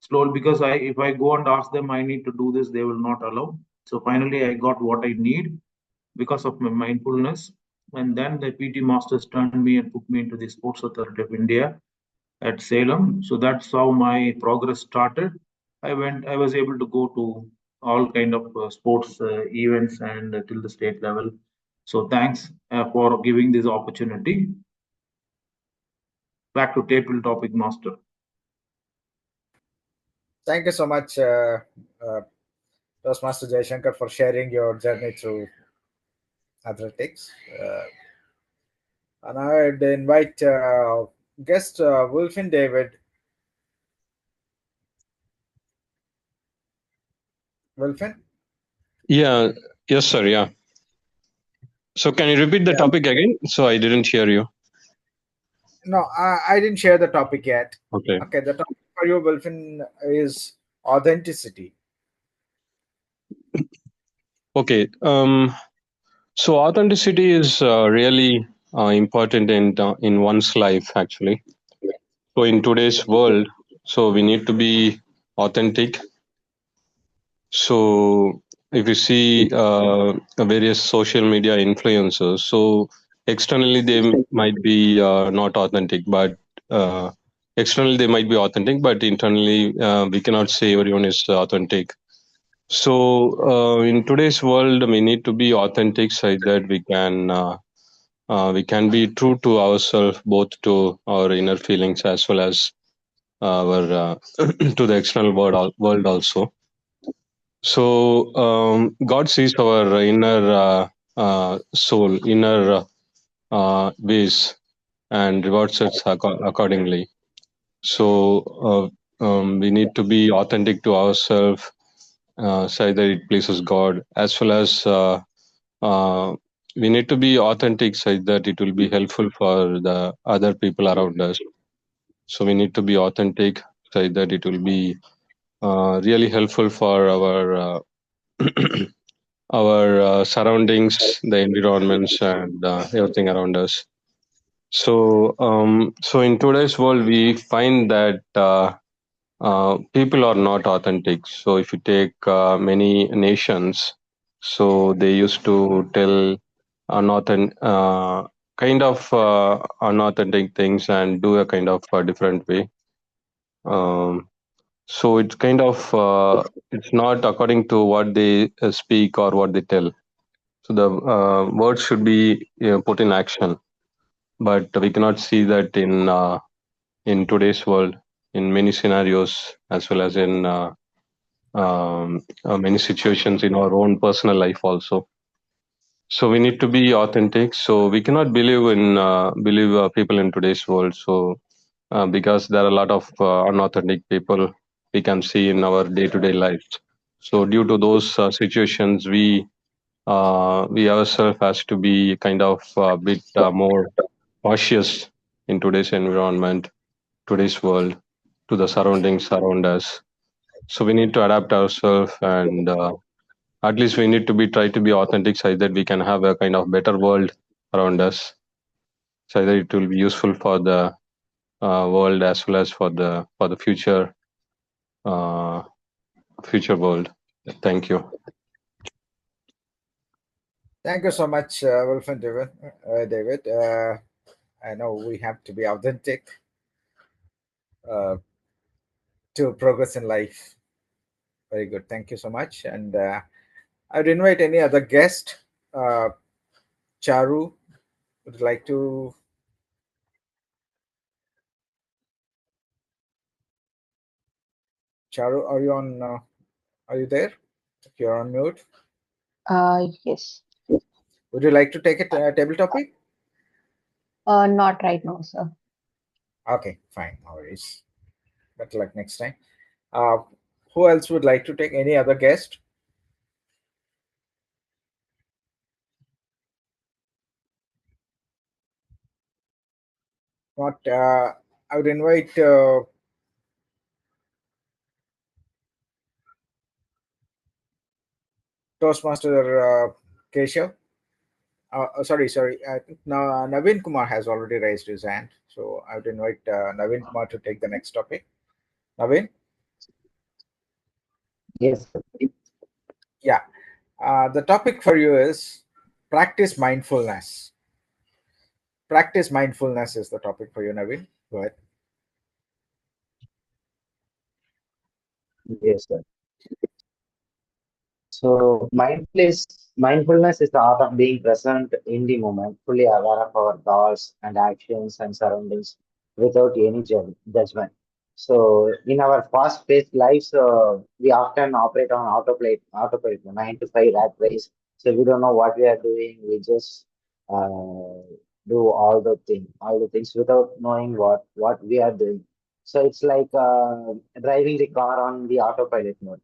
slowly, because if I go and ask them I need to do this, they will not allow. So finally I got what I need because of my mindfulness. And then the PT masters turned me and put me into the Sports Authority of India at Salem. So that's how my progress started. I was able to go to all kind of sports events and till the state level. So thanks for giving this opportunity. Back to table topic master. Thank you so much, Toastmaster Jayashankar, for sharing your journey through athletics. And I'd invite guest Wolfin David. Wolfin? Yeah. Yes, sir. Yeah. So can you repeat the topic again? So I didn't hear you. No, I didn't share the topic yet. Okay. Okay, the topic for you, Wolfin, is authenticity. Okay. So authenticity is really important in one's life, actually. So in today's world, so we need to be authentic. So if you see various social media influencers, so externally they might be not authentic, but externally they might be authentic, but internally we cannot say everyone is authentic. So in today's world, we need to be authentic so that we can be true to ourselves, both to our inner feelings as well as our to the external world also. So God sees our inner soul, inner ways, and rewards us accordingly. So we need to be authentic to ourselves, so that it pleases God, as well as we need to be authentic so that it will be helpful for the other people around us. So we need to be authentic so that it will be really helpful for our surroundings, the environments, and everything around us. So in today's world, we find that people are not authentic. So if you take many nations, so they used to tell kind of unauthentic things and do a kind of different way. Um, so it's kind of it's not according to what they speak or what they tell. So the words should be put in action, but we cannot see that in today's world in many scenarios, as well as in many situations in our own personal life also. So we need to be authentic. So we cannot believe people in today's world. So because there are a lot of unauthentic people we can see in our day-to-day life. So due to those situations, we ourselves has to be kind of a bit more cautious in today's environment, today's world, to the surroundings around us. So we need to adapt ourselves, and at least we need to be try to be authentic so that we can have a kind of better world around us. so that it will be useful for the world as well as for the future world. Thank you. Thank you so much, Wolf and David. David, I know we have to be authentic uh, to progress in life. Very good. Thank you so much. And I would invite any other guest. Charu, would you like to? Charu, are you on? Are you there? You're on mute. Yes. Would you like to take a table topic? Not right now, sir. Okay, fine. No worries. Better luck next time. Who else would like to take any other guest? Not. I would invite Toastmaster Keshav. Sorry. I think now Naveen Kumar has already raised his hand, so I would invite Naveen Kumar to take the next topic. Naveen? Yes. Yeah. The topic for you is practice mindfulness. Practice mindfulness is the topic for you, Naveen. Go ahead. Yes, sir. So mindfulness is the art of being present in the moment, fully aware of our thoughts and actions and surroundings without any judgment. So in our fast-paced lives, we often operate on autopilot, 9 to 5 rat race. So we don't know what we are doing. We just uh, do all the things without knowing what we are doing. So it's like driving the car on the autopilot mode.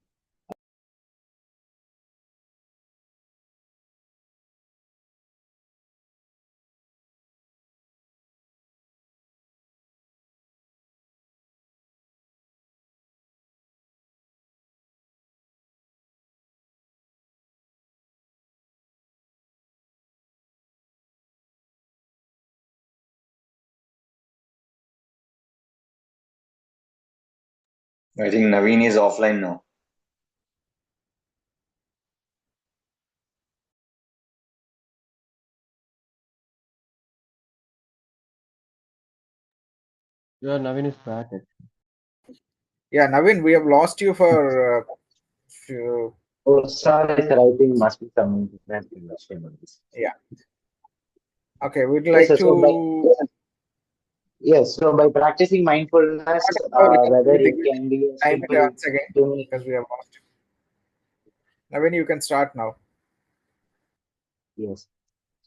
I think Naveen is offline now. Yeah, Naveen is back. Yeah, Naveen, we have lost you for few. Oh, sorry, sir. I think must be some internet connection on this. Yeah. Okay, we'd Yes, like sir. to Yes, so by practicing mindfulness, start our whether meeting. it can be a Time it simple once again 2 minutes. because we have lost. Naveen, you can start now. Yes.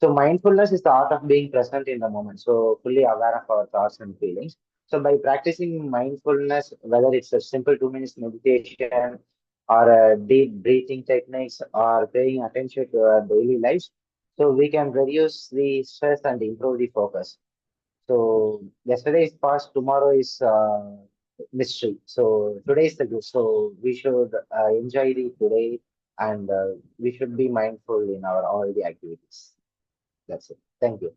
So mindfulness is the art of being present in the moment, so fully aware of our thoughts and feelings. So by practicing mindfulness, whether it's a simple 2 minutes meditation or deep breathing techniques or paying attention to our daily lives, so we can reduce the stress and improve the focus. So yesterday is past, tomorrow is mystery. So today is the good. So we should enjoy the today, and we should be mindful in our all the activities. That's it. Thank you.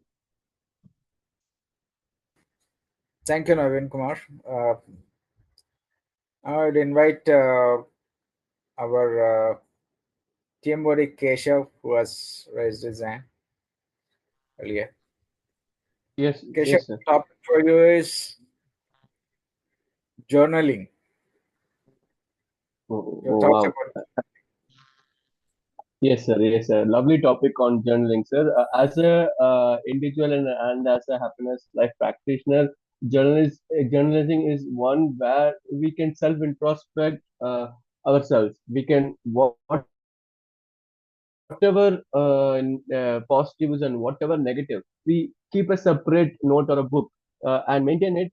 Thank you, Naveen Kumar. I would invite our TM Keshav, who has raised his hand earlier. Yes, Keshav, yes, sir. the topic for you is journaling. Your Oh, thoughts wow. about Yes, sir. Yes, sir. Lovely topic on journaling, sir. As a individual and as a happiness life practitioner, journalism is one where we can self-introspect ourselves. We can whatever positives and whatever negative, we keep a separate note or a book and maintain it.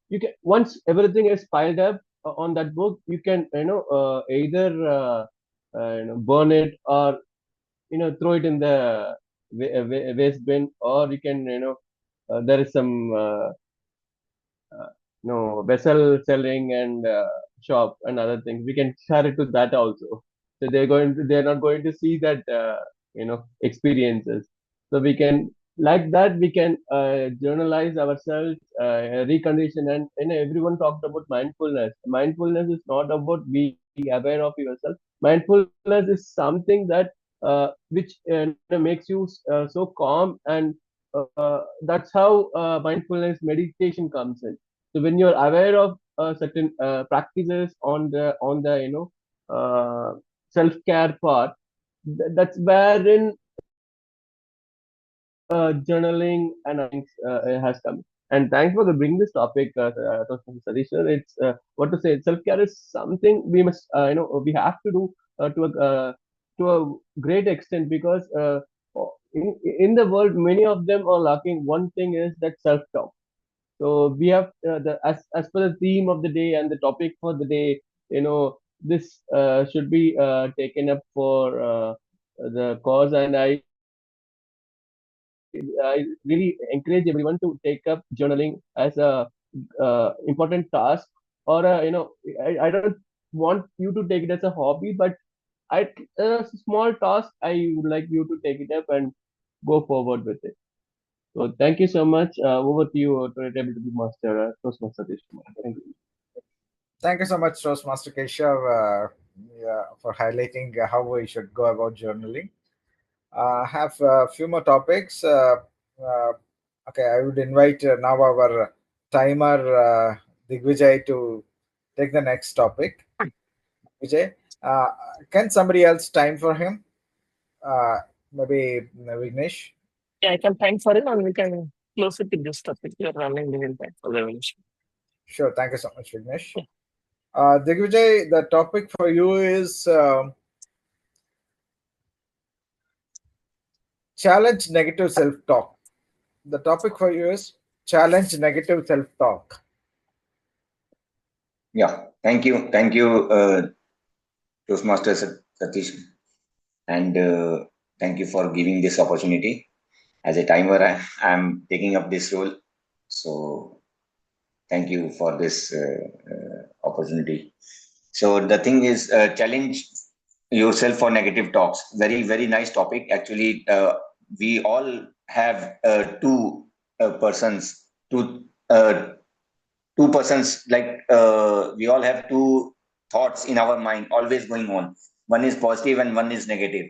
You can once everything is piled up on that book, you can either burn it or throw it in the waste bin, or you can there is some vessel selling and shop and other things, we can share it to that also. So they're not going to see that experiences. So we can like that we can journalize ourselves, recondition. And everyone talked about mindfulness is not about being aware of yourself. Mindfulness is something that which makes you so calm, and that's how mindfulness meditation comes in. So when you're aware of certain practices on the self care part, that's wherein journaling and other things has come. And thanks for the bring this topic, Satish sir. It's what to say. Self care is something we must, we have to do to a great extent, because in the world many of them are lacking. One thing is that self talk. So we have as per the theme of the day and the topic for the day. This should be taken up for the cause, and I really encourage everyone to take up journaling as a important task, or I don't want you to take it as a hobby, but as a small task, I would like you to take it up and go forward with it. So thank you so much. Over to you, Table to be Master, Toastmaster Satish Kumar. Thank you. Thank you so much, Toastmaster Keshav, yeah, for highlighting how we should go about journaling. I have a few more topics. Uh, okay, I would invite now our timer, Digvijay, to take the next topic. Vijay, uh, can somebody else time for him? Uh, Maybe Vignesh? Yeah, I can thank for it, and we can close it with this topic. You're running the impact for the evolution. Sure, thank you so much, Vignesh. Yeah. Digvijay, the topic for you is challenge negative self-talk. The topic for you is challenge negative self-talk. Yeah, thank you, Toastmaster Satish, and thank you for giving this opportunity. As a timer, I'm taking up this role, so thank you for this opportunity. So the thing is, challenge yourself for negative talks. Very, very nice topic. Actually, we all have two persons, two persons, like we all have two thoughts in our mind always going on. One is positive and one is negative.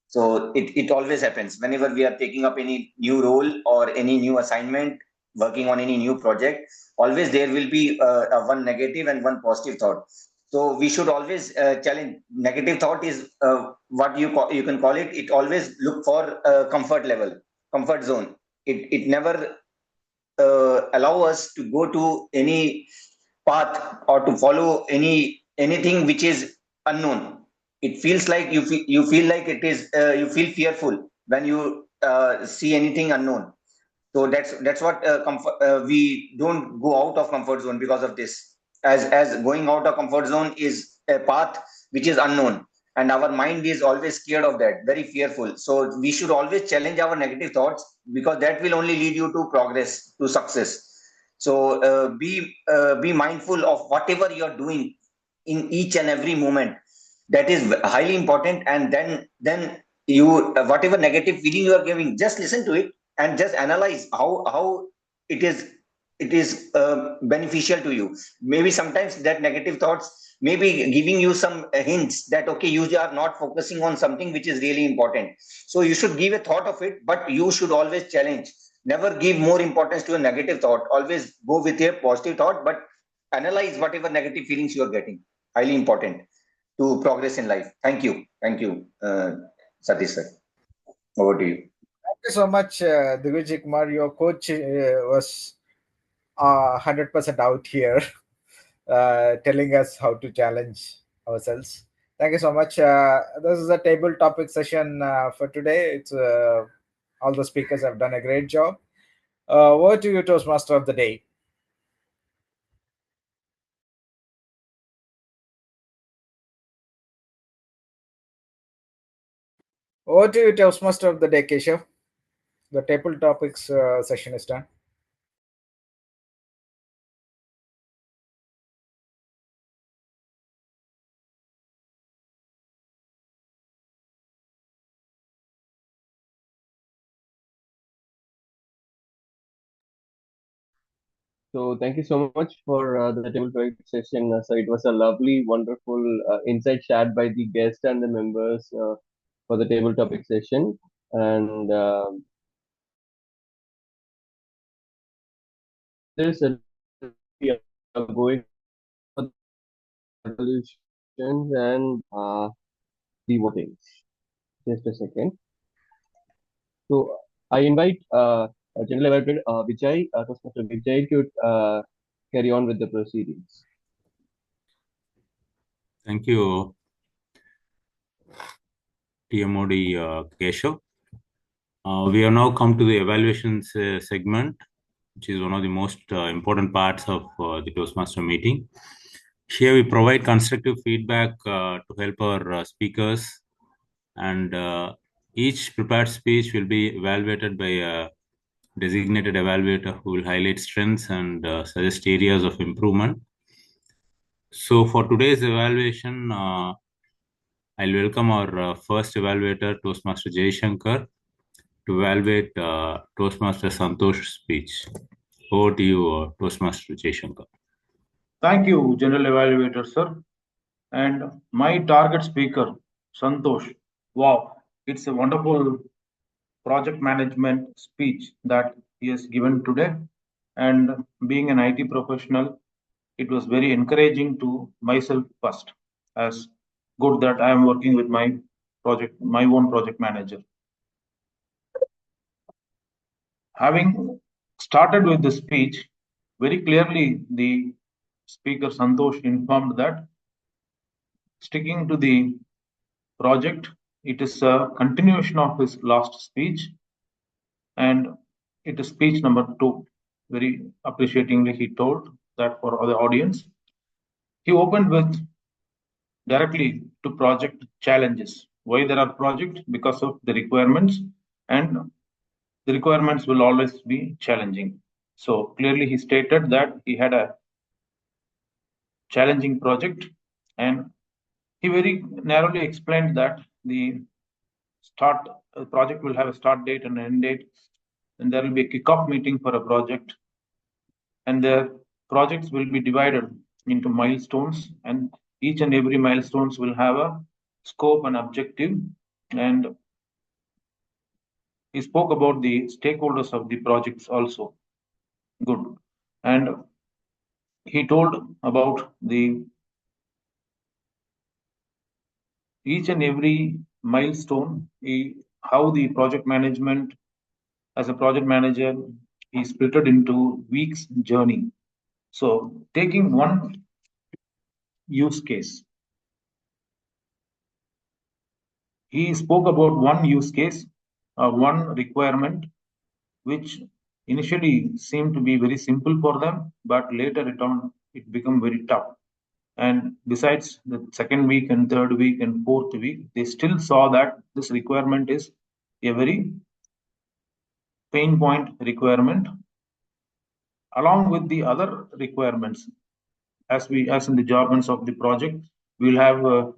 So it always happens whenever we are taking up any new role or any new assignment, working on any new project. Always there will be one negative and one positive thought. So we should always challenge. Negative thought is what you can call it. It always look for comfort level, comfort zone. It never allow us to go to any path or to follow anything which is unknown. It feels like you feel like it is you feel fearful when you see anything unknown. So that's what we don't go out of comfort zone because of this. As going out of comfort zone is a path which is unknown, and our mind is always scared of that, very fearful. So we should always challenge our negative thoughts, because that will only lead you to progress, to success. So be mindful of whatever you are doing in each and every moment. That is highly important. And then you whatever negative feeling you are giving, just listen to it and just analyze how it is beneficial to you. Maybe sometimes that negative thoughts may be giving you some hints that okay, you are not focusing on something which is really important. So you should give a thought of it, but you should always challenge. Never give more importance to a negative thought. Always go with a positive thought, but analyze whatever negative feelings you are getting. Highly important to progress in life. Thank you, Satish sir. Over to you. Thank you so much, Digvijay Kumar. Your coach was 100% out here, telling us how to challenge ourselves. Thank you so much. This is a table topic session for today. It's all the speakers have done a great job. Over to you, Toastmaster of the day. Over to you, Toastmaster of the day, Keshav. The table topics session is done. So thank you so much for the table talk session. So it was a lovely, wonderful insight shared by the guests and the members for the table topic session. And there's a we are going for the resolutions and the votings. Just a second. So I invite General Evaluator Vijay, Toastmaster Vijay, to carry on with the proceedings. Thank you, TMOD Keshav. We have now come to the evaluations segment, which is one of the most important parts of the Toastmaster meeting. Here we provide constructive feedback to help our speakers, and each prepared speech will be evaluated by a designated evaluator who will highlight strengths and suggest areas of improvement. So for today's evaluation, I'll welcome our first evaluator, Toastmaster Jay Shankar, to evaluate Toastmaster Santhosh's speech. Over to you, Toastmaster Jay Shankar. Thank you, General Evaluator, sir. And my target speaker, Santhosh. Wow, it's a wonderful project management speech that he has given today. And being an IT professional, it was very encouraging to myself first, as good that I am working with my own project manager. Having started with the speech, very clearly the speaker Santhosh informed that sticking to the project, it is a continuation of his last speech, and it is speech number 2. Very appreciatingly, he told that for the audience. He opened with directly to project challenges. Why there are projects? Because of the requirements, and the requirements will always be challenging. So clearly he stated that he had a challenging project, and he very narrowly explained that the project will have a start date and an end date, and there will be a kickoff meeting for a project, and the projects will be divided into milestones, and each and every milestones will have a scope and objective. And he spoke about the stakeholders of the projects also. Good. And he told about the each and every milestone, how the project management, as a project manager, he split it into weeks journey. So taking one use case, he spoke about one use case, one requirement, which initially seemed to be very simple for them, but later it became very tough. And besides the second week and third week and fourth week, they still saw that this requirement is a very pain point requirement, along with the other requirements. As in the jargons of the project, we'll have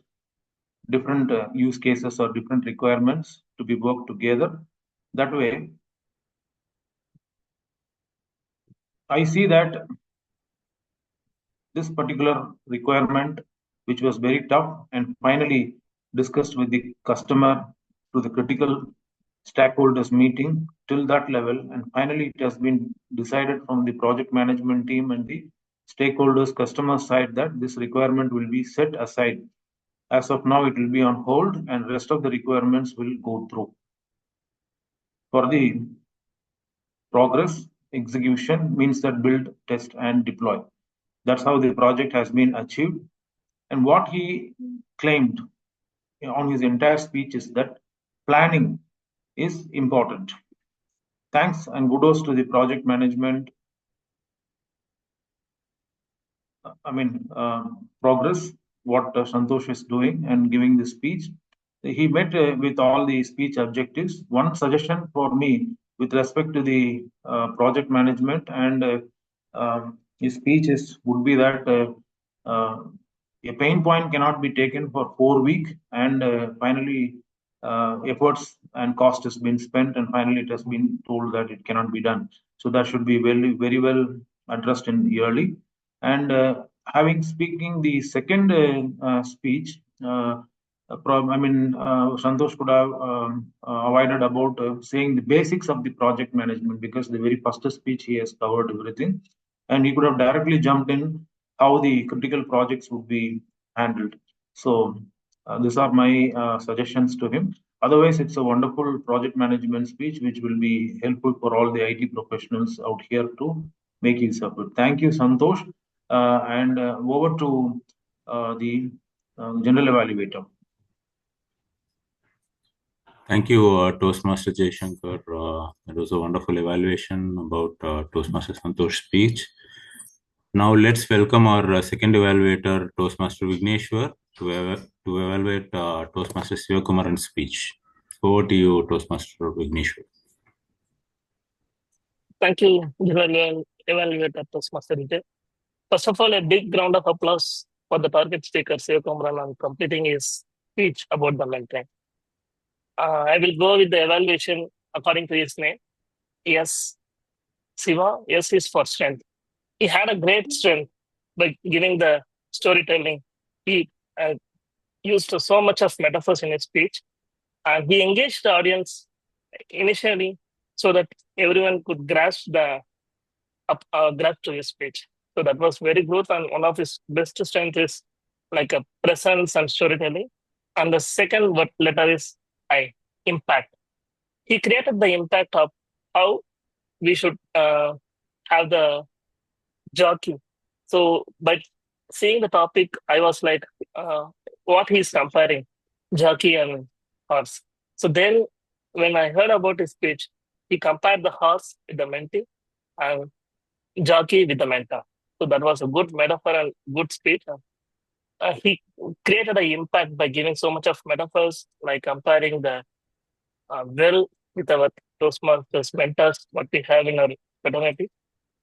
different use cases or different requirements to be worked together. That way, I see that this particular requirement, which was very tough and finally discussed with the customer to the critical stakeholders meeting till that level, and finally it has been decided from the project management team and the stakeholders customer side that this requirement will be set aside. As of now, it will be on hold, and rest of the requirements will go through. For the progress, execution means that build, test, and deploy. That's how the project has been achieved. And what he claimed on his entire speech is that planning is important. Thanks and kudos to the project management. Progress, what Santhosh is doing and giving the speech. He met with all the speech objectives. One suggestion for me with respect to the project management and his speeches would be that a pain point cannot be taken for 4 weeks, and finally efforts and cost has been spent, and finally it has been told that it cannot be done. So that should be very, very well addressed in yearly. And having speaking the second speech, Santhosh could have avoided about saying the basics of the project management, because the very first speech he has covered everything, and he could have directly jumped in how the critical projects would be handled. So these are my suggestions to him. Otherwise, it's a wonderful project management speech, which will be helpful for all the IT professionals out here to make use of it. Thank you, Santhosh. And over to the general evaluator. Thank you, Toastmaster Jay Shankar. It was a wonderful evaluation about Toastmaster Santosh's speech. Now let's welcome our second evaluator, Toastmaster Vigneshwar, to evaluate Toastmaster Sivakumaran's speech. Over to you, Toastmaster Vigneshwar. Thank you, General Evaluator Toastmaster Vijay. First of all, a big round of applause for the target speaker, Sivakumaran, on completing his speech about the mentoring. I will go with the evaluation according to his name. Yes, Siva. Yes is for strength. He had a great strength by giving the storytelling. He used so much of metaphors in his speech, and he engaged the audience initially so that everyone could grasp to his speech. So that was very good, and one of his best strengths is like a presence and storytelling. And the second letter is I, impact. He created the impact of how we should have the jockey. So by seeing the topic, I was like, what he's comparing, jockey and horse. So then when I heard about his speech, he compared the horse with the mentee and jockey with the mentor. So that was a good metaphor and good speech. He created an impact by giving so much of metaphors, like comparing the well with our Toastmasters mentors, what we have in our fraternity.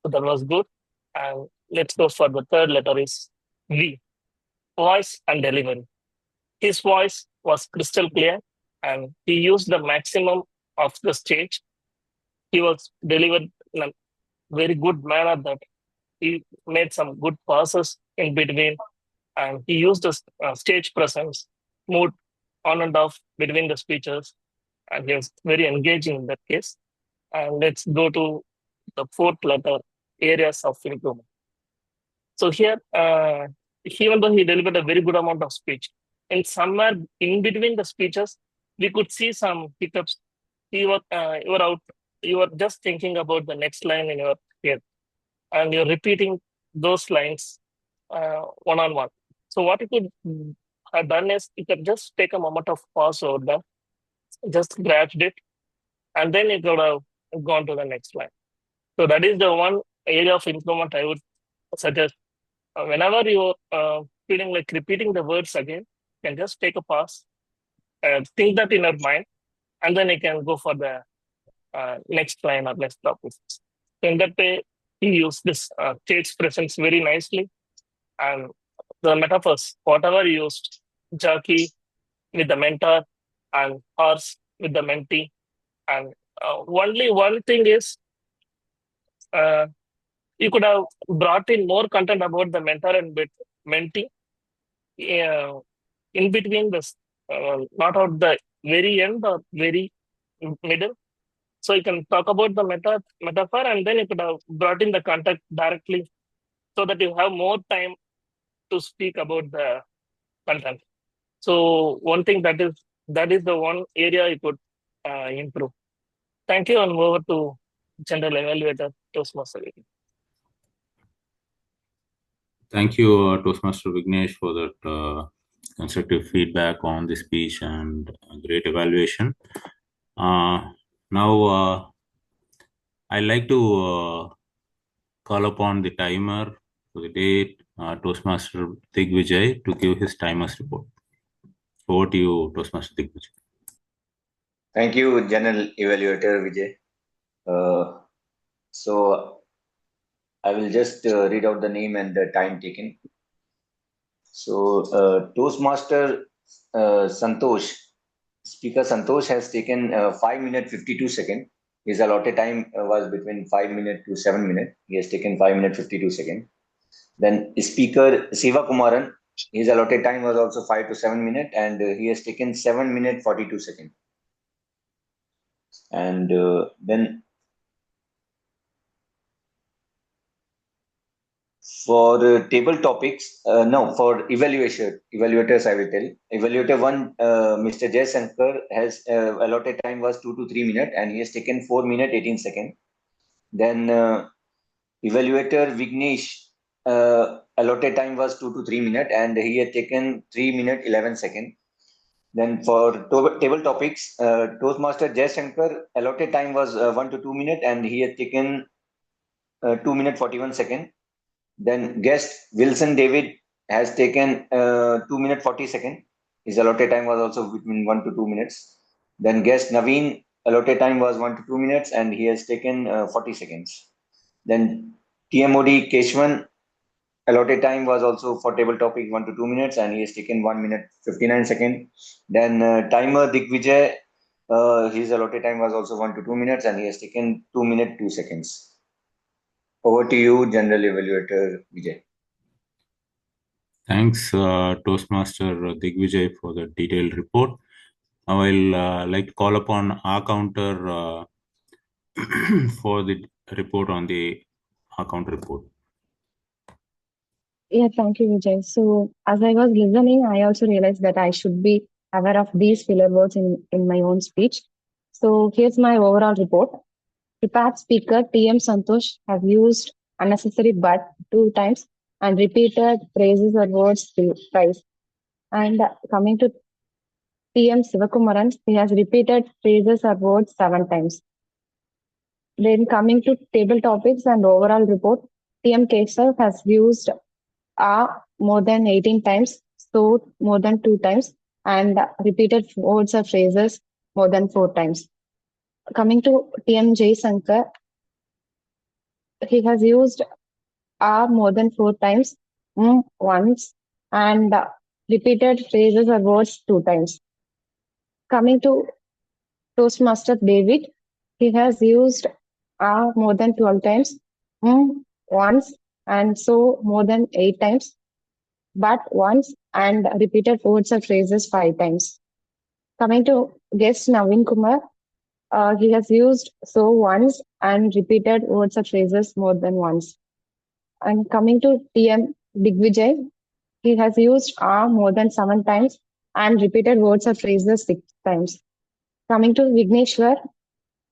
So that was good. And let's go for the third letter is V, voice and delivery. His voice was crystal clear, and he used the maximum of the stage. He was delivered in a very good manner that he made some good pauses in between, and he used the stage presence, moved on and off between the speeches, and he was very engaging in that case. And let's go to the fourth letter, areas of improvement. So here, even though he delivered a very good amount of speech, and somewhere in between the speeches, we could see some hiccups. You were just thinking about the next line in your head, and you're repeating those lines one on one. So what you could have done is you could just take a moment of pause over there, just grasped it, and then you could have gone to the next line. So that is the one area of improvement I would suggest. Whenever you're feeling like repeating the words again, you can just take a pause, think that in your mind, and then you can go for the next line or next topic. So in that way, he used this stage presence very nicely. And the metaphors, whatever he used, jockey with the mentor and horse with the mentee. And only one thing is, you could have brought in more content about the mentor and mentee in between this, not at the very end or very middle. So you can talk about the metaphor, and then you could have brought in the content directly so that you have more time to speak about the content. So one thing that is the one area you could improve. Thank you, and over to General Evaluator Toastmaster. Thank you, Toastmaster Vignesh, for that constructive feedback on the speech and a great evaluation. Now, I'd like to call upon the timer for the day, Toastmaster Digvijay, to give his timer's report. Over to you, Toastmaster Digvijay. Thank you, General Evaluator Vijay. So I will just read out the name and the time taken. So Toastmaster Santhosh, Speaker Santhosh has taken 5 minutes 52 seconds. His allotted time was between 5 minutes to 7 minutes. He has taken 5 minutes 52 seconds. Then speaker Sivakumaran, his allotted time was also 5 to 7 minutes, and he has taken 7 minutes 42 seconds. And then for table topics, no, for evaluators, I will tell. Evaluator 1, Mr. Jay Shankar, has allotted time was 2 to 3 minutes, and he has taken 4 minutes 18 seconds. Then evaluator Vignesh, allotted time was 2 to 3 minutes, and he had taken 3 minutes 11 seconds. Then for table topics, Toastmaster Jay Shankar, allotted time was 1 to 2 minutes, and he had taken 2 minutes 41 seconds. Then guest Wilson David has taken 2 minutes 40 seconds. His allotted time was also between 1 to 2 minutes. Then guest Naveen, allotted time was 1 to 2 minutes, and he has taken 40 seconds. Then TMOD Keshavan, allotted time was also for table topic 1 to 2 minutes, and he has taken 1 minute 59 seconds. Then timer Digvijay, his allotted time was also 1 to 2 minutes, and he has taken 2 minutes 2 seconds. Over to you, General Evaluator Vijay. Thanks, Toastmaster Digvijay, for the detailed report. Now I'll like to call upon our counter for the report on the account report. Yeah, thank you, Vijay. So as I was listening, I also realized that I should be aware of these filler words in my own speech. So here's my overall report. Prepared speaker TM Santhosh has used unnecessary but 2 times and repeated phrases or words twice. And coming to TM Sivakumaran, he has repeated phrases or words 7 times. Then coming to table topics and overall report, TM Keshav has used more than 18 times, so more than 2 times, and repeated words or phrases more than 4 times. Coming to TM Jay Shankar, he has used more than 4 times, once, and repeated phrases or words 2 times. Coming to Toastmaster David, he has used more than 12 times, once, and so more than 8 times, but once, and repeated words or phrases 5 times. Coming to guest Naveen Kumar, he has used so once and repeated words or phrases more than once. And coming to TM Digvijay, he has used more than 7 times and repeated words or phrases 6 times. Coming to Vigneshwar,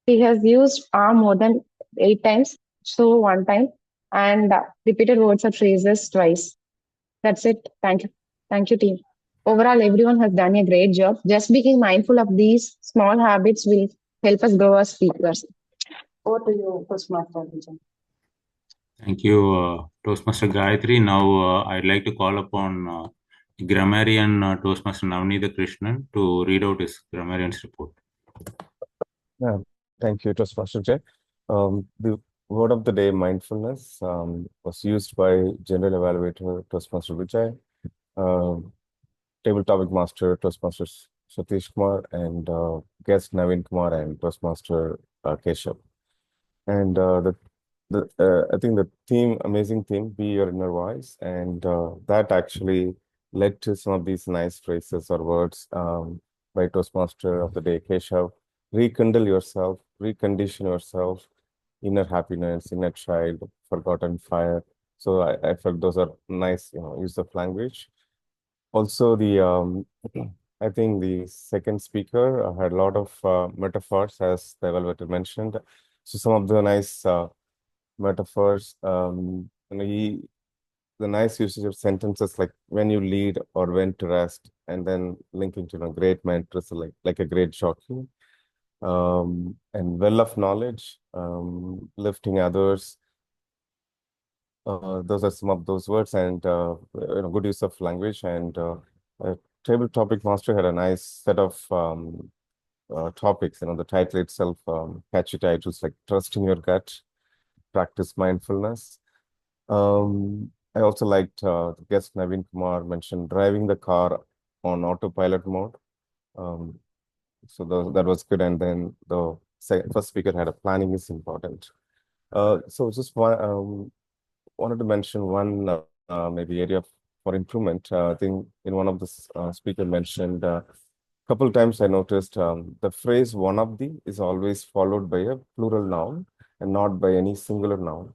he has used more than 8 times, so 1 time, and repeated words or phrases twice. That's it. Thank you. Thank you, team. Overall, everyone has done a great job. Just being mindful of these small habits will help us grow as speakers. Over to you, Toastmaster. Thank you, Toastmaster Gayatri. Now I'd like to call upon grammarian Toastmaster Navneeta Krishnan to read out his grammarian's report. Yeah, thank you, Toastmaster Jay. The word of the day, mindfulness, was used by General Evaluator Toastmaster Vijay, Table Topic Master Toastmaster Satish Kumar, and guest Naveen Kumar and Toastmaster Keshav. And I think the theme, amazing theme, be your inner voice, and that actually led to some of these nice phrases or words by Toastmaster of the day, Keshav. Rekindle yourself, recondition yourself, inner happiness, inner child, forgotten fire. So I felt those are nice, use of language. Also, I think the second speaker had a lot of metaphors, as the evaluator mentioned. So some of the nice metaphors, the nice usage of sentences like when you lead or when to rest, and then linking to great mentors like a great jockey, and well of knowledge, lifting others. Those are some of those words, and good use of language. And Table Topic Master had a nice set of topics. The title itself, catchy titles like Trust in Your Gut, Practice Mindfulness. I also liked the guest Naveen Kumar mentioned driving the car on autopilot mode. So that was good. And then the first speaker had a planning is important. So just wanted to mention one maybe area for improvement. I think in one of the speaker mentioned couple times I noticed the phrase "one of the" is always followed by a plural noun and not by any singular noun.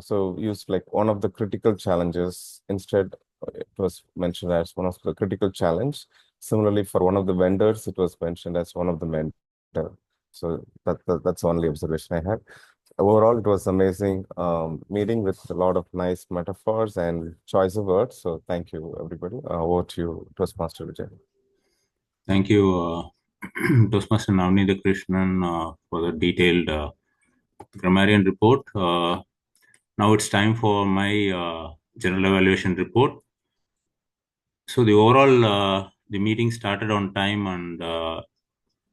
So used like one of the critical challenges. Instead, it was mentioned as one of the critical challenge. Similarly, for one of the vendors, it was mentioned as one of the mentor. So that's the only observation I had. Overall, it was amazing meeting with a lot of nice metaphors and choice of words. So thank you, everybody. Over to you, Toastmaster Vijay. Thank you, Toastmaster Navneet Krishnan, for the detailed grammarian report. Now it's time for my general evaluation report. So the overall, the meeting started on time and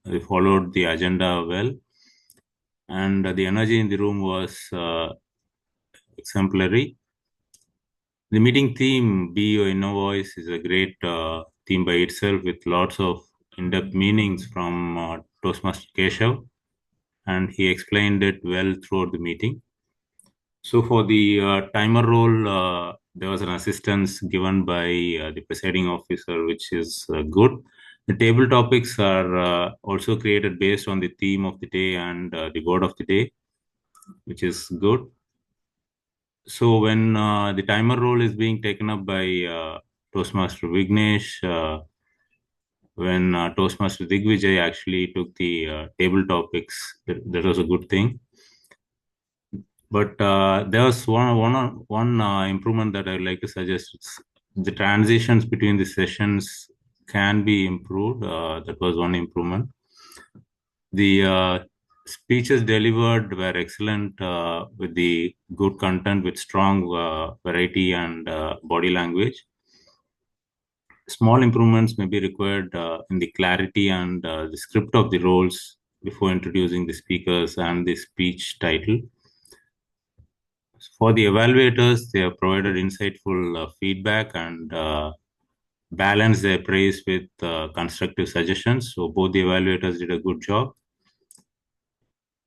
we followed the agenda well. And the energy in the room was exemplary. The meeting theme, Be Your Inner Voice, is a great theme by itself with lots of in-depth meanings from Toastmaster Keshav, and he explained it well throughout the meeting. So for the timer role, there was an assistance given by the presiding officer, which is good. The table topics are also created based on the theme of the day and the word of the day, which is good. So when the timer role is being taken up by Toastmaster Vignesh, when Toastmaster Digvijay actually took the table topics, that was a good thing. But there was one improvement that I would like to suggest. The transitions between the sessions can be improved. That was one improvement. The speeches delivered were excellent with the good content, with strong variety and body language. Small improvements may be required in the clarity and the script of the roles before introducing the speakers and the speech title. For the evaluators, they have provided insightful feedback and balanced their praise with constructive suggestions. So both the evaluators did a good job.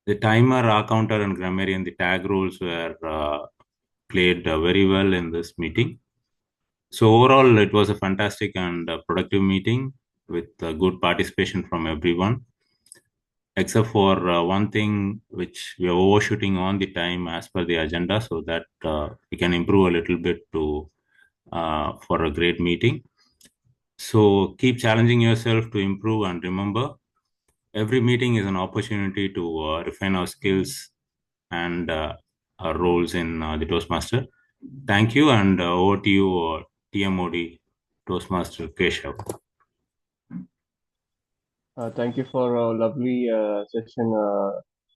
The timer, counter, and grammarian, the tag roles were played very well in this meeting. So overall, it was a fantastic and productive meeting with good participation from everyone, except for one thing which we are overshooting on the time as per the agenda, so that we can improve a little bit to for a great meeting. So keep challenging yourself to improve, and remember, every meeting is an opportunity to refine our skills and our roles in the Toastmaster. Thank you, and over to you, TMOD Toastmaster Keshav. Thank you for a lovely session,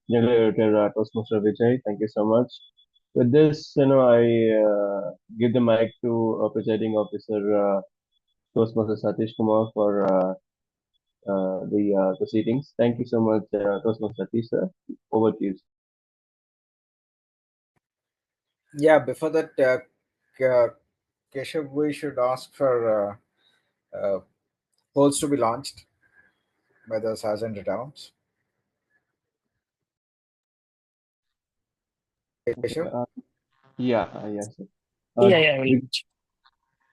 General Editor Toastmaster Vijay. Thank you so much. With this, I give the mic to Presiding Officer Toastmaster Satish Kumar for the proceedings. Thank you so much, Toastmaster Satish, sir. Over to you. Yeah, before that, Keshav, we should ask for polls to be launched by the Sergeant at Arms. Keshav? Yes, sir.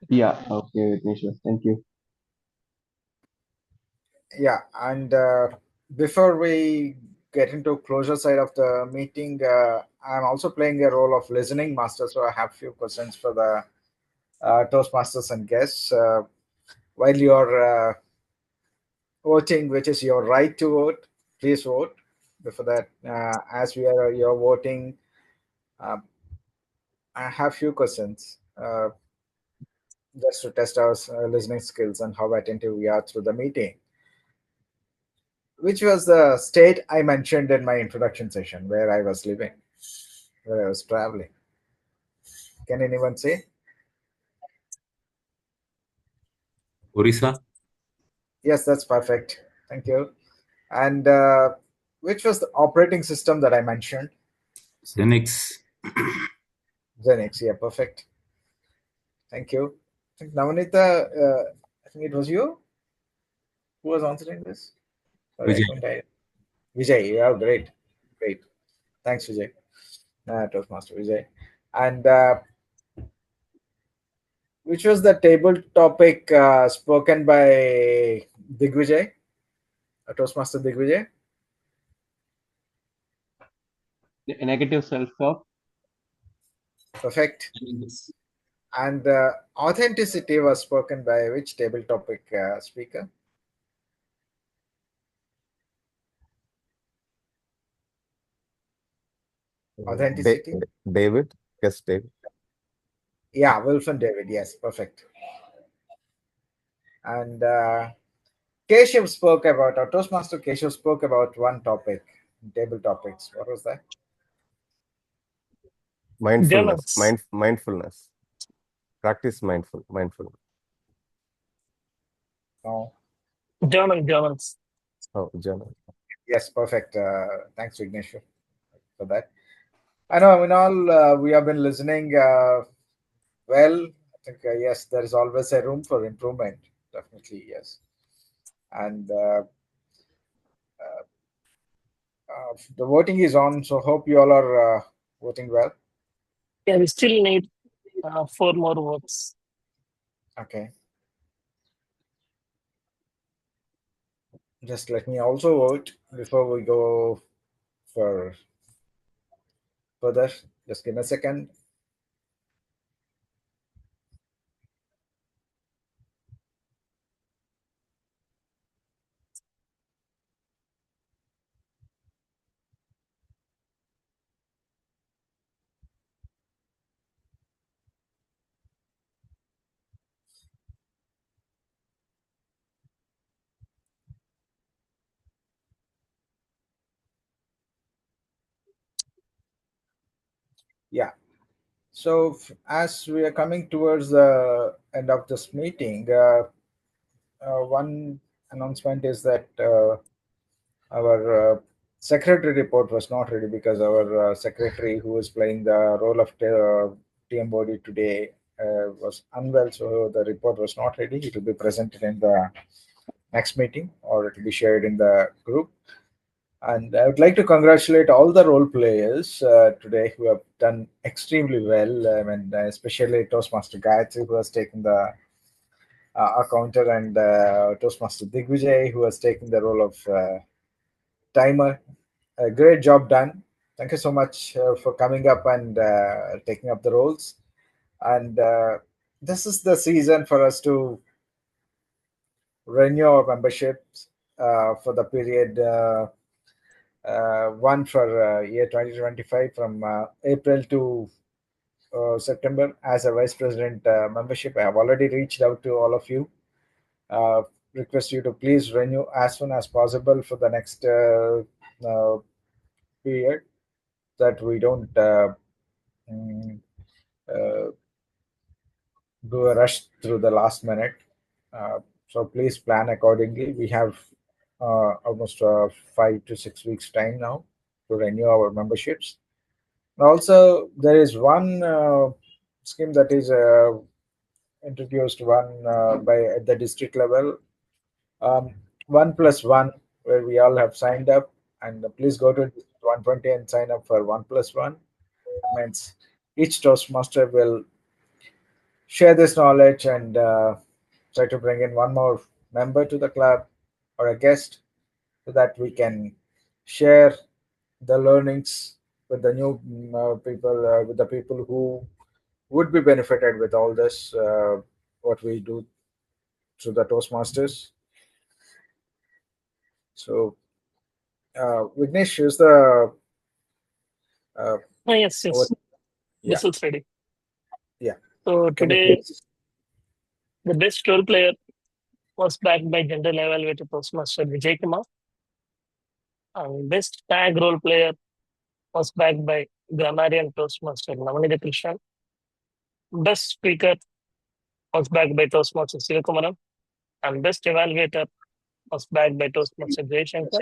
Yeah. Okay, with me, sure. Thank you. Yeah, and before we get into closure side of the meeting, I'm also playing a role of listening master, so I have few questions for the Toastmasters and guests. While you're voting, which is your right to vote, please vote. Before that, as you're voting, I have few questions just to test our listening skills and how attentive we are through the meeting. Which was the state I mentioned in my introduction session where I was living, where I was traveling? Can anyone say? Orissa? Yes, that's perfect. Thank you. And which was the operating system that I mentioned? Xenix. Xenix, yeah, perfect. Thank you. I think Navanita, I think it was you who was answering this. Sorry, I couldn't. Vijay. Yeah, great. Thanks, Vijay. Toastmaster Vijay. And which was the table topic spoken by Digvijay, Toastmaster Digvijay? Negative self-talk. Perfect. And authenticity was spoken by which table topic speaker? Authenticity? David. Yes, David. Yeah, Wilf and David. Yes, perfect. And Keshav spoke about, or Toastmaster Keshav spoke about one topic, table topics. What was that? Mindfulness. Journals. Mindfulness. Practice mindfulness. No. Journals. Oh, journal. Yes, perfect. Thanks, Vignesh, for that. I know, in all, we have been listening well. I think, yes, there is always a room for improvement. Definitely, yes. And the voting is on, so hope you all are voting well. Yeah, we still need 4 more votes. Okay. Just let me also vote before we go for further. Just give me a second. Yeah. So as we are coming towards the end of this meeting, one announcement is that our secretary report was not ready because our secretary, who was playing the role of TM body today, was unwell, so the report was not ready. It will be presented in the next meeting, or it will be shared in the group. And I would like to congratulate all the role players today who have done extremely well. I mean, especially Toastmaster Gayatri, who has taken the accounter, and Toastmaster Digvijay, who has taken the role of timer. A great job done. Thank you so much for coming up and taking up the roles. And this is the season for us to renew our memberships for the period one for year 2025, from April to September. As a vice president membership, I have already reached out to all of you. Request you to please renew as soon as possible for the next period, that we don't mm, uh, do a rush through the last minute. So please plan accordingly. We have almost 5 to 6 weeks time now to renew our memberships. Also, there is one scheme that is introduced one by at the district level, um, 1+1, where we all have signed up. And please go to 120 and sign up for 1+1. Means each Toastmaster will share this knowledge and try to bring in one more member to the club or a guest, so that we can share the learnings with the new people, with the people who would be benefited with all this, what we do through the Toastmasters. So, Vignesh, is the uh, Yes. yeah, This is ready. yeah. So Can you today, please? the best role player was backed by General Evaluator Toastmaster Vijay Kumar. And best tag role player was backed by Grammarian Toastmaster Navanida Krishnan. Best speaker was backed by Toastmaster Sivakumaran. And best evaluator was backed by Toastmaster Jay Shankar.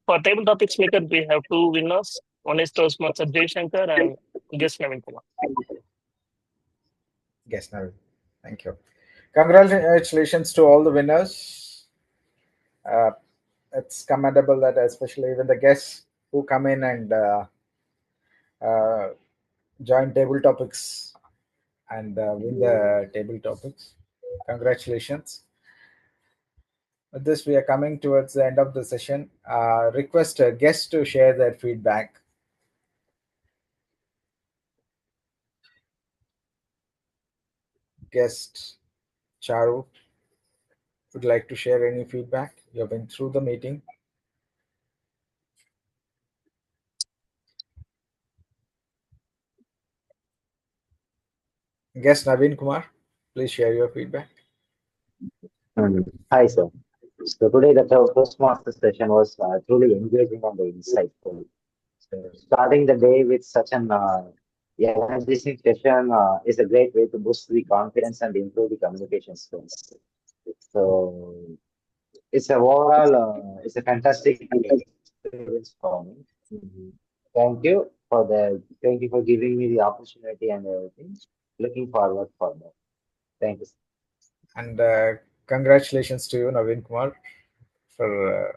For table topic speaker, we have 2 winners. One is Toastmaster Jay Shankar and guest Navin Kumar. Yes, no. Thank you. Congratulations to all the winners. It's commendable that especially even the guests who come in and join table topics and win the table topics. Congratulations. With this, we are coming towards the end of the session. Request guests to share their feedback. Guest Charu would like to share any feedback. You have been through the meeting. Guest Naveen Kumar, please share your feedback. Hi, sir. So today the Toastmaster session was truly engaging and insightful. So starting the day with such an energizing session is a great way to boost the confidence and improve the communication skills. So it's a fantastic experience for me. Thank you for giving me the opportunity and everything. Looking forward for that. Thank you. And congratulations to you, Naveen Kumar, for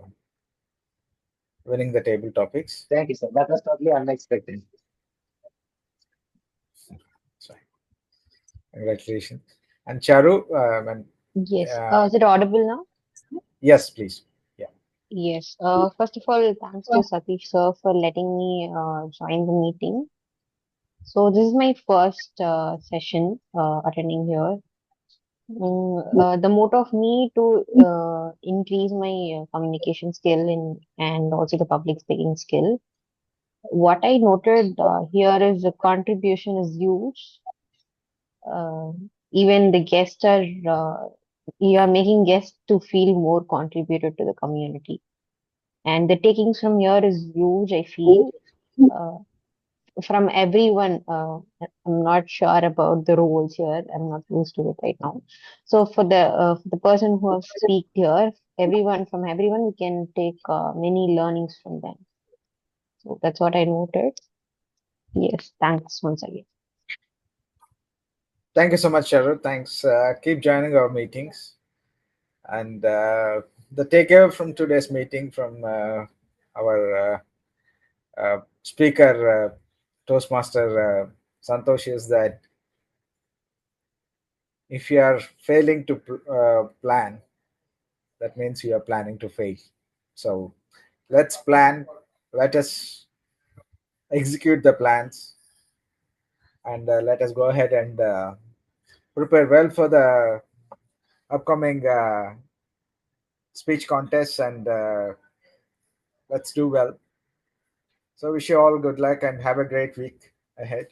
winning the table topics. Thank you, sir. That was totally unexpected. Sorry. Congratulations. And Charu, Yes. Is it audible now? yes, please. Yeah. Yes. First of all, thanks to Satish sir for letting me join the meeting. So this is my first session attending here. The motto of me to increase my communication skill and also the public speaking skill. What I noted here is the contribution is huge. Even the guests are you are making guests to feel more contributed to the community, and the takings from here is huge. I feel. From everyone. I'm not sure about the roles here. I'm not used to it right now. So for the person who has speak here, from everyone, we can take many learnings from them. So that's what I noted. Yes, thanks once again. Thank you so much, Charu. Thanks. Keep joining our meetings. And the takeaway from today's meeting from our speaker, Toastmaster Santhosh, is that if you are failing to plan, that means you are planning to fail. So let's plan. Let us execute the plans, and let us go ahead and prepare well for the upcoming speech contests, and let's do well. So wish you all good luck and have a great week ahead.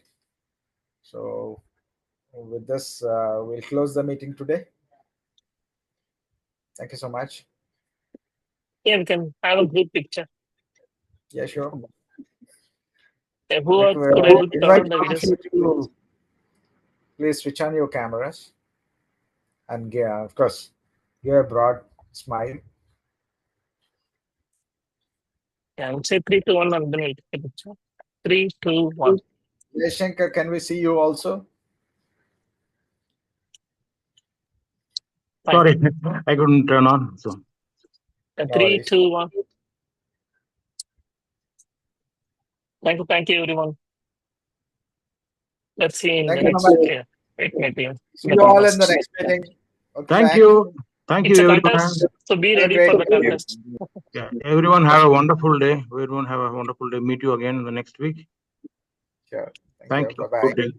So with this, we'll close the meeting today. Thank you so much. Yeah, we can have a group picture. Yeah, sure. Who else could able to turn on the videos? To please switch on your cameras and of course, give a broad smile. Yeah, I would say 3, 2, 1, and then we'll take a picture. 3, 2, 1. Shankar, can we see you also? Fine. Sorry, I couldn't turn on. So 3, 2, 1. Thank you, everyone. Let's see in the next meeting. See you all in the next meeting. Okay, thank you. Thank it's you, a everyone. contest, so be ready for the contest. Yeah, everyone have a wonderful day. Everyone have a wonderful day. Meet you again in the next week. Sure. Thank you. Bye-bye. Good day.